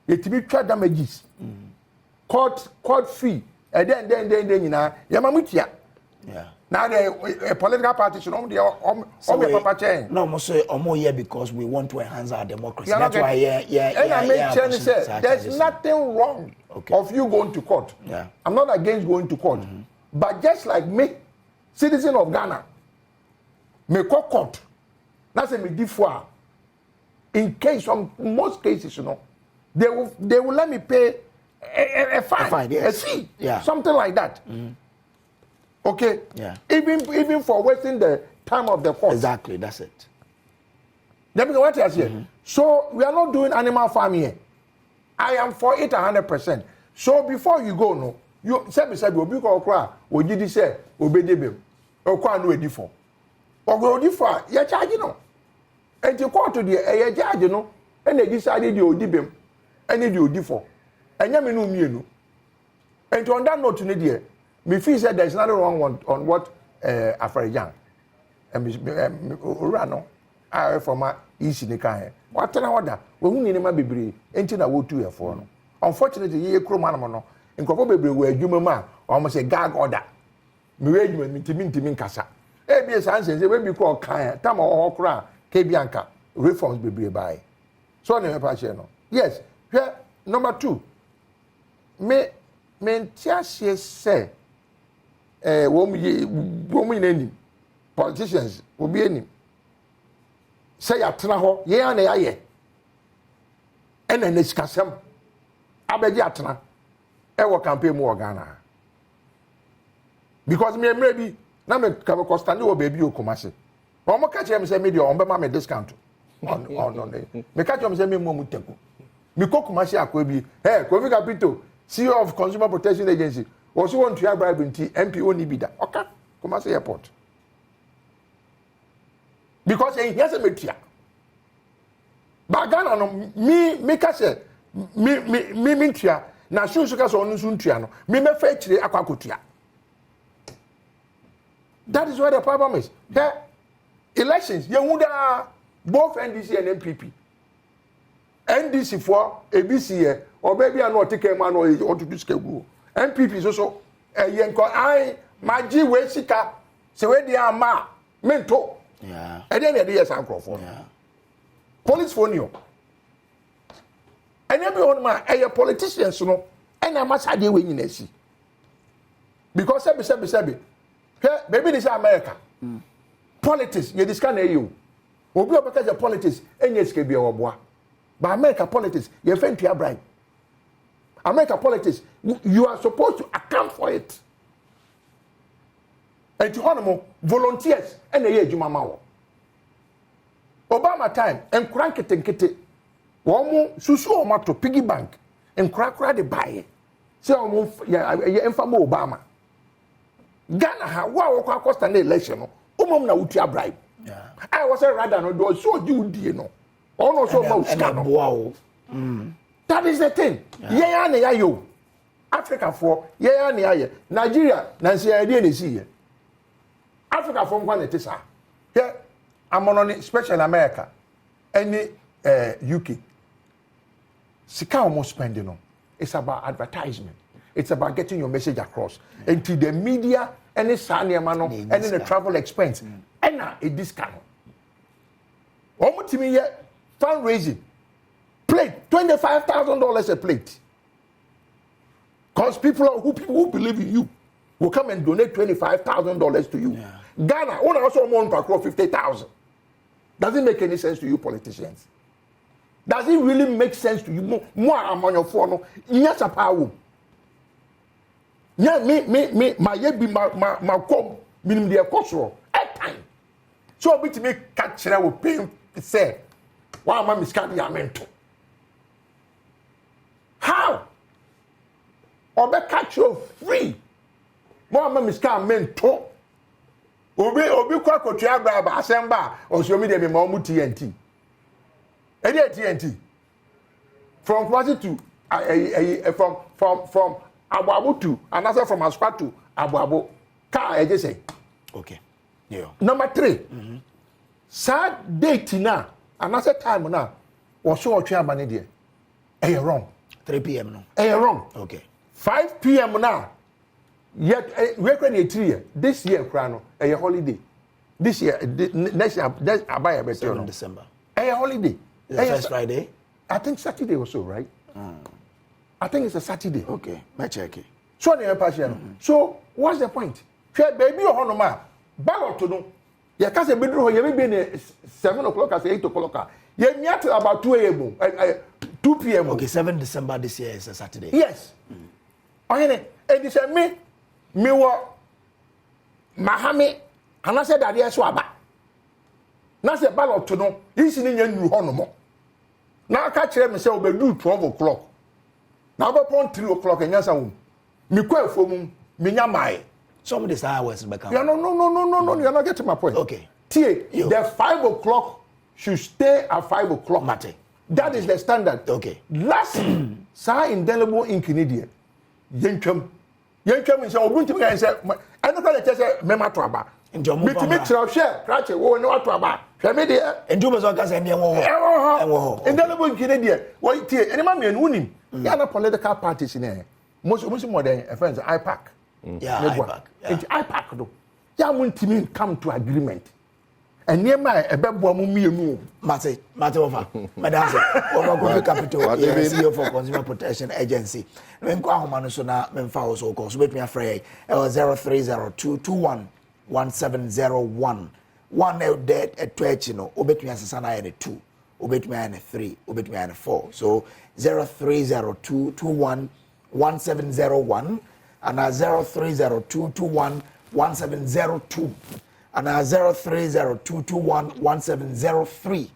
It be track damages. Court fee. And then you know, Yamamutia. Yeah. Now the political party should only papa chain. No, must say more here because we want to enhance our democracy. Yeah, that's why And I make change say there's nothing wrong of you going to court. Yeah. I'm not against going to court. But just like me, citizen of Ghana, me call court. That's a me differ. In case most cases, you know, they will let me pay a fine, yes. a fee, yeah. something like that. Okay? Yeah. Even for wasting the time of the court. Exactly, that's it. Let me know what you say. So we are not doing animal farming here. I am for it 100%. So before you go, no, you said we be go cry, we did say obey them. Or kwa no edi for. Or go edi for, you charge no. And you call to the judge no, and they decided you odibem, and they odi for. And you know me, and on that note, me feel said there's nothing wrong on what Afarijan and Urano, I from isi ne kan watena wada we hu ni ma bebre enti na wotu yefo no unfortunately ye kroma no no nkofo bebre wo adwuma ma o mo se gag order me we adwuma ntimi nkasa e bi sanse we bi ko kan tam o kora ke bianca reforms bebre bai so na me pa che no yes number 2 me ntiasie se wo mu ni politicians obi ani say atena ho ye ya na ya ye ena na sikasem abeji atena e wo campaign mu Ghana because me bi na me ka ko stand wo baby okomase o mo ka che me say media on be ma me discount on me ka che me say me mo mutaku me kokomase akwa bi Kofi Capito CEO of Consumer Protection Agency also want to have bribe nti MPO ni bida okay Kumasi airport because here's a metia bagana no me ka say me ntua na shunsu ka so onu ntua no me fa chire akwakotua that is what the problem is the elections yehuda both NDC and NPP NDC for ABC here or baby and not take man or to do schedule NPP so yenko ai maji we sika se we dia ma mento yeah and then the yes ankrofo yeah police phone you and every one man politicians no and am asade we nyina si because sebi baby this America politics you discuss na you obi obeka je politics enye sika bia oboa but America politics you fent to bribe America politics you are supposed to account for it and to honor volunteers and a year juma mawo Obama time and cranketenkete womu susu o mato piggy bank and krakra de buy say omo ya emfamo Obama Ghana ha wa kwa costa na election no na wutu bribe yeah I was a rather no do so you die no ono so ma usika no that is the thing yeah na yo Africa for yeah na ya Nigeria na nsi ya die na si ye Africa for nkwa na tisa yeah I'm on special America any UK sika almost spending no it's about advertisement it's about getting your message across and to the media any saniama no any the travel expense and a discount almost me fundraising plate $25,000 a plate because people who believe in you will come and donate $25,000 to you yeah. Ghana one also want to across 50,000 doesn't make any sense to you politicians does it really make sense to you more among your phone yes a power yeah me my yebi my come minimum the cultural at time so bit me catch that will pay say why am I miscarrying your mentor how or be catch you free why am I miscarrying mentor obi kwa kotua braba asemba on social media me ma mu TNT TNT from Kwasi to from Abuabu to and also from Aspa to Abuabu car just say okay yeah number 3 sad date na another time na was so otwa mane there wrong 3 p.m. no wrong okay 5 p.m. now yet we can year this year krano a holiday this year next year abaya better in December a holiday first Friday I think Saturday also right I think it's a Saturday okay my check it so na passion so what's the point share baby o hono ma ballot no ya ka se bedru ho ya be be 7 o'clock as 8 o'clock ya meet about 2 a.m. 2 p.m. okay 7 December this year is a Saturday yes oyene e di say me wo mahame ana se dade so aba na se ballot no isi ni nya nuru hono mo na ka kire me se obedu 12 o'clock na about 3 o'clock enya sa wo me kwa afom me nya mai some of these hours become yeah, no you're not getting my point okay the 5 o'clock should stay at 5 o'clock mate that is the standard okay last sa indelible in Canada yentwam say obunti me say eno ka le say mema to aba bitimi tro share krache wo ne wato aba Media, and do Mazokas and Yamo. Indelible Canadian. Wait, any man and winning. Yana political parties in there. Most more than a friend, IPAC. Yeah, IPAC, though. Yamun Timin come to agreement. And near my a bad woman, me and Matova, Madame, over Capital, CEO for Consumer Protection Agency. When Quahomanusona, Memphis, of course, with me afraid, 030221 1701. 1 dead at 12, obet me as a son, I had a 2, obet me and a 3, obet me and a 4. So 030221 1701 and 030221 1702 and 030221 1703.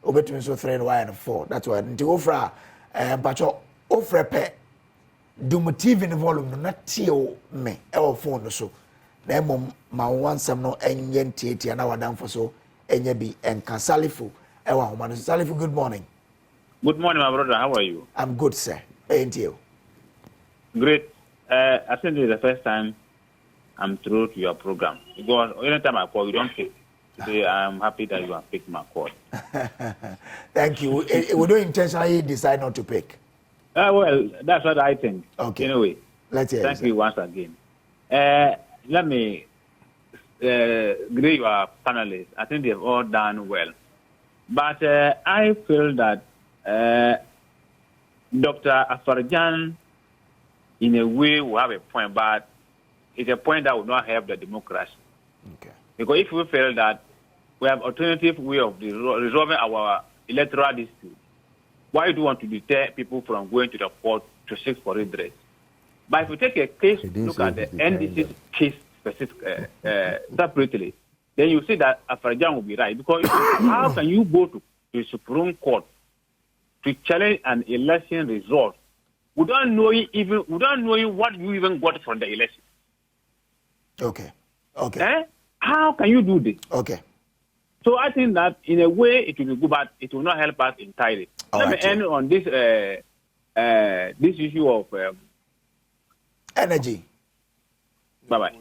Obet me so 3 and 1 and 4. That's why until Ofra, but your Ofra pet do my TV in the volume, not tell me, our phone so. Na ma wansam no enye ntiatia na wadamfo so enye bi enka Salifu ewa homa no. Salifu, good morning. Good morning, my brother. How are you? I'm good, sir. Ain't you? Great. I think this is the first time I'm through to your program. Because anytime I call, you don't pick. Today, I'm happy that you have picked my call. Thank you. We don't intentionally decide not to pick. Well, that's what I think. Okay. Anyway, let's hear. Thank you once again. Let me greet your panelists. I think they've all done well. But I feel that Dr. Afarajan, in a way, will have a point, but it's a point that will not help the democracy. Okay. Because if we feel that we have alternative way of resolving our electoral dispute, why do you want to deter people from going to the court to seek for redress? But if you take a case, look at the NDC's case specific, separately, then you see that Afarajan will be right. Because how can you go to the Supreme Court to challenge an election result without knowing what you even got from the election? Okay. Okay. How can you do this? Okay. So I think that in a way it will be good, but it will not help us entirely. Let me end on this this issue of energy. Bye-bye.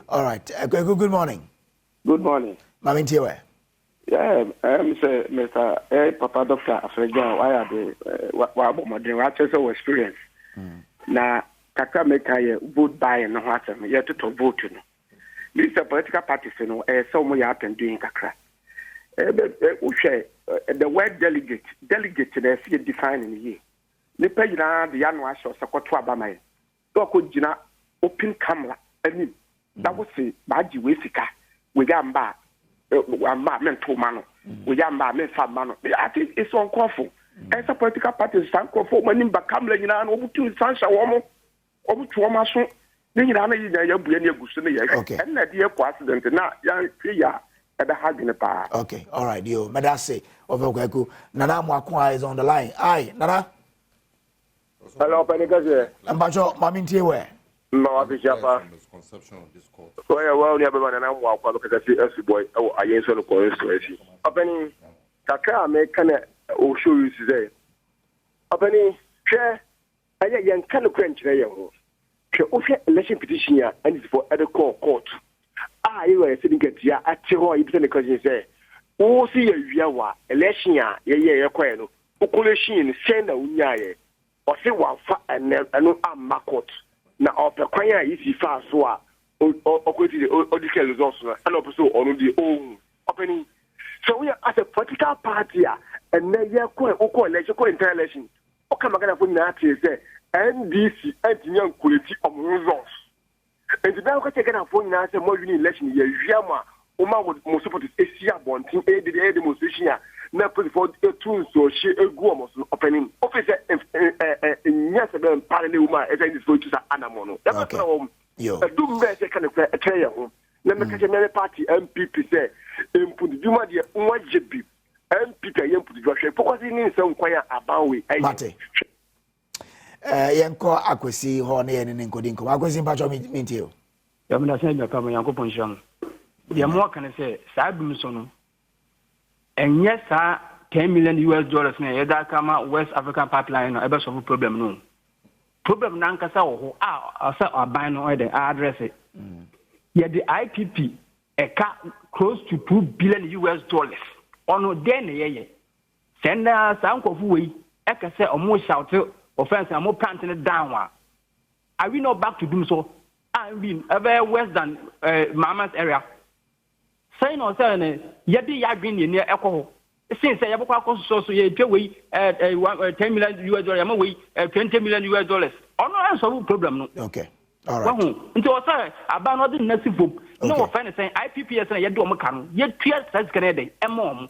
All right. Good morning. Good morning. Mami Tiwe. Yeah, Mr. Papa Dr. Afrejan, why are the experience? Now, Kaka make a vote by and what you have to vote. This is a political party, so we have been doing Kakra. The word delegate, they see defining here. The page now, the young wash or Sakotwa Bamay. Doko Jina, open camera, and that was say, Baji Wesika, we got back. Men 2 man, we got men 5 man. I think it's uncalled. As a political party, it's uncalled for when in Bakamla, you know, over to Sansa Woman, over to Omaso, then you know, you're Buena Gusuni. Okay. And the dear president, now, young Priya. Okay, all right, you. Madase of Ogaku. Nana Mwakwa is on the line. Aye, Nana. Hello, Penikaze. Ambacho, Mamintiwe. No, Bishapa. Misconception of this court. Well, everyone, and I'm walking because I see every boy. Oh, I ain't so close to it. Opening Kaka, make can show you today. Opening, share. I ain't kind of quench there. Election petition here, and it's for other court. You were sitting at ya at Tiroy, because you say, oh, see a yawa, election, yeah, queno, Ukulation, send a unyaye, or say one fat and no arm markot. Now, of the choir is fast, or the results, and also on the own opening. So we are as a political party, and then you're quite entire election. Okay, I'm going to put that say, NDC, anti-young quality of results. And now I take a phone now, say more election year, Yama, Oma would most support is Asia Bonting, a demonstration, now put for a tool so she a go opening officer in yes, and Paraluma, as I display to Anamono. That's home. A doom better kind of a player home. Let me catch another party, MPP say, input Juma, the one JB, MPP, input Joshua, because he needs some quiet about we. Yanko akwesi ho na yen nkodinko akwesi mpacho mintio ya mna say me pam yanko ponham ya mo kan say sa dum so no enye sa $10 million na yeda kama West African pipeline no ebe solve problem na nkasa wo ho asa aban no the address ye the IPP close to $2 billion. On then, send us uncle Fui, Eka say, or more shout offense and more planting it down. Are we not back to do so? I mean, ever worse than Mama's area. Saying or saying, yet be been near alcohol. Since I have a so you pay away $10 million, $20 million. Oh, no, that's a problem. Okay. All right. Into a about not the nursing home. No offense saying IPPS and Yadomakan, yet Pierce says Canada, and mom.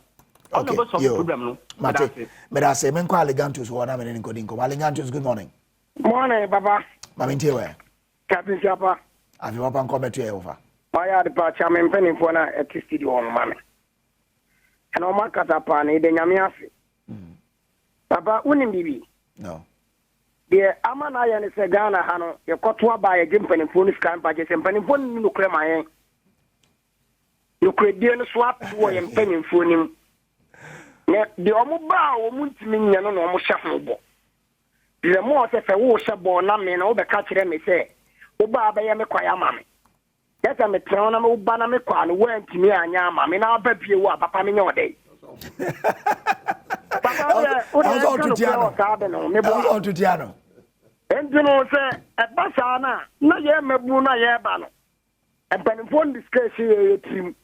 Okay, problem. But I say, men call Aligantus, what I'm in Codinco. Aligantus, good morning. Morning, Baba. Mamintiwe. Captain Chapa. Have you up and come to over? I had a chairman penny for a studio on mammy. And on my catapani, the Yamiasi. Papa, wouldn't be. No. The Amanayan is a Ghana Hano, your cotwa by a gimp and phone scan pages and penny phone no crema. You could dear swap to a penny phone him. The Omoba won't mean no more shuffle. The more if a washer born, I mean, all the catcher may say, Oba by a quiet mammy. Yes, I'm a town, I'm a banana, went to me and Yama, I mean, I'll bet you up, Papa Mino day. Also to Tiano. And you know, say, at Basana, no, yeah, Mabuna, yeah, Bano. And Penifon discuss here, team.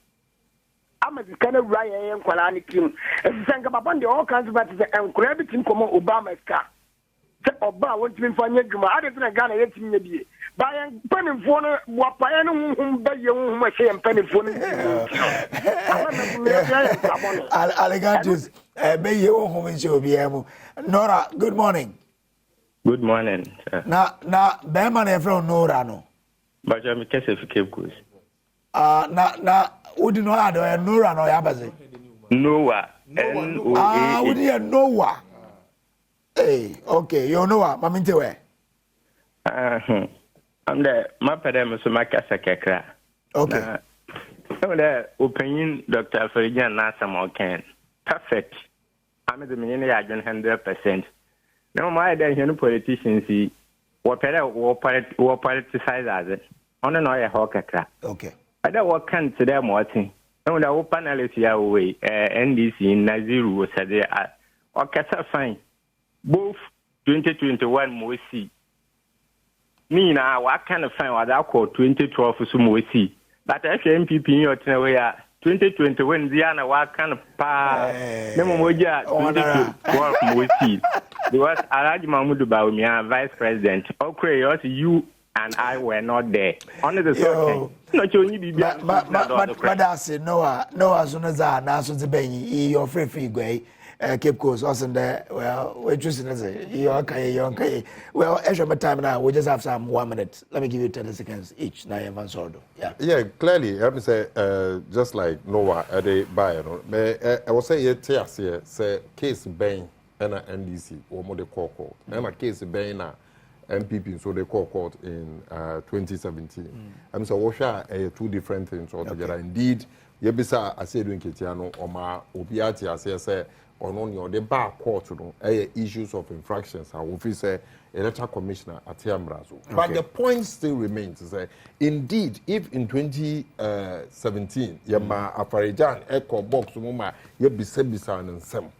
I'm a kind of Ryan and Kalani team. And sang upon the all kinds of matters and gravity from Obama's car. Obama wants to find your grandma. I didn't Ghana yet in the day. By Penifon, what by anyone but you must say and Penifon. Allegatus, be your home in Show. Nora, good morning. Good morning. Now, Beman from Nora, no. But I'm a case of Cape Coast. Would you know how to Nora no Yabazi? Noah. Would you Noah? Hey, okay, you know what, Mamintiwe. I'm the Mapadam Sumakasa Kekra. Okay. I'm the opinion Dr. Ferijan Nassam can. Perfect. I'm the millionaire 100%. No, my then politicians see what politicize as it. On an oil hawker. Okay. I don't work can to them watching. No, the open analysis away, NDC, Naziru, said they are. Okay, fine. Both 2021 more see. Me now, what kind of fine was I call 2012 for some more see. But actually, MPP in your 2021, Diana, what kind of pa? Nemo Moja, 2012 more see. Because Alaji Mahmoud Bawumia, Vice President, okay, you and I were not there. Only the sort. Not only be but I say Noah, as soon as I answer the Benny, your free way. Cape Coast, also there. Well, we're just you're okay. Well, extra time now. We just have some 1 minute. Let me give you 30 seconds each. Now, Evan Sordo. Yeah. Yeah, clearly, let me say, just like Noah, they buy. I will say, say case Bain and NDC or more the court, and a case Bain MPP, so they court in 2017. I'm so Washa two different things altogether. Indeed, Yebisa, I said, doing Kitiano or Ma Obiati, I say. On your the bar court issues of infractions. I will say electoral commissioner at Tiambrazo. But the point still remains is that indeed, if in 2017 Yama Afarijan Echo Box Muma Yebisa and Sem.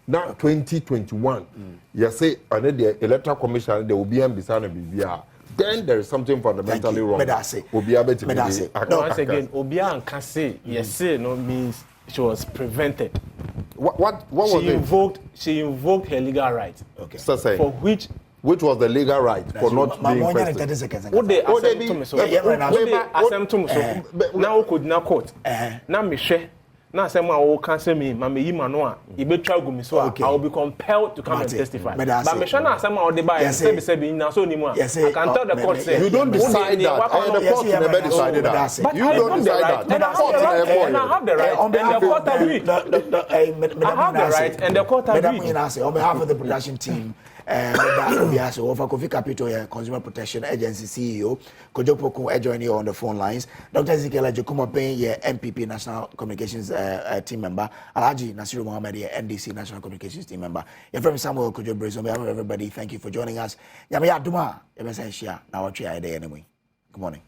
Now 2021, you say another electoral commissioner there will be Mbisana BBR. Then there is something fundamentally wrong. Once again, Obia and Kase, yes, no means she was prevented. What was it? She invoked her legal right. Okay. So say, for which was the legal right for not being present? What they accept to me so. Now could not court. Now me share. Now say I cancel me. Mama yi manoa. Ibe try go me so. I will be compelled to come and testify. But me sure now say I dey buy. Say na so ni mu. I can tell the court say you don't decide that. The court never decided that. You don't decide that. And I have the right. And the court agreed. I have the right, and the court agreed. On behalf of the production team. So over Kofi Capital Consumer Protection Agency CEO Kojo Poku joining you on the phone lines. Dr. Ezekiel Jokuma Payne, MPP National Communications team member. Alhaji Nasiru Mohammed, NDC National Communications team member. You're from Samuel Kojo Brezo. On behalf of everybody, thank you for joining us. Yamaya Duma, Nnawotwi Yi anyway. Good morning.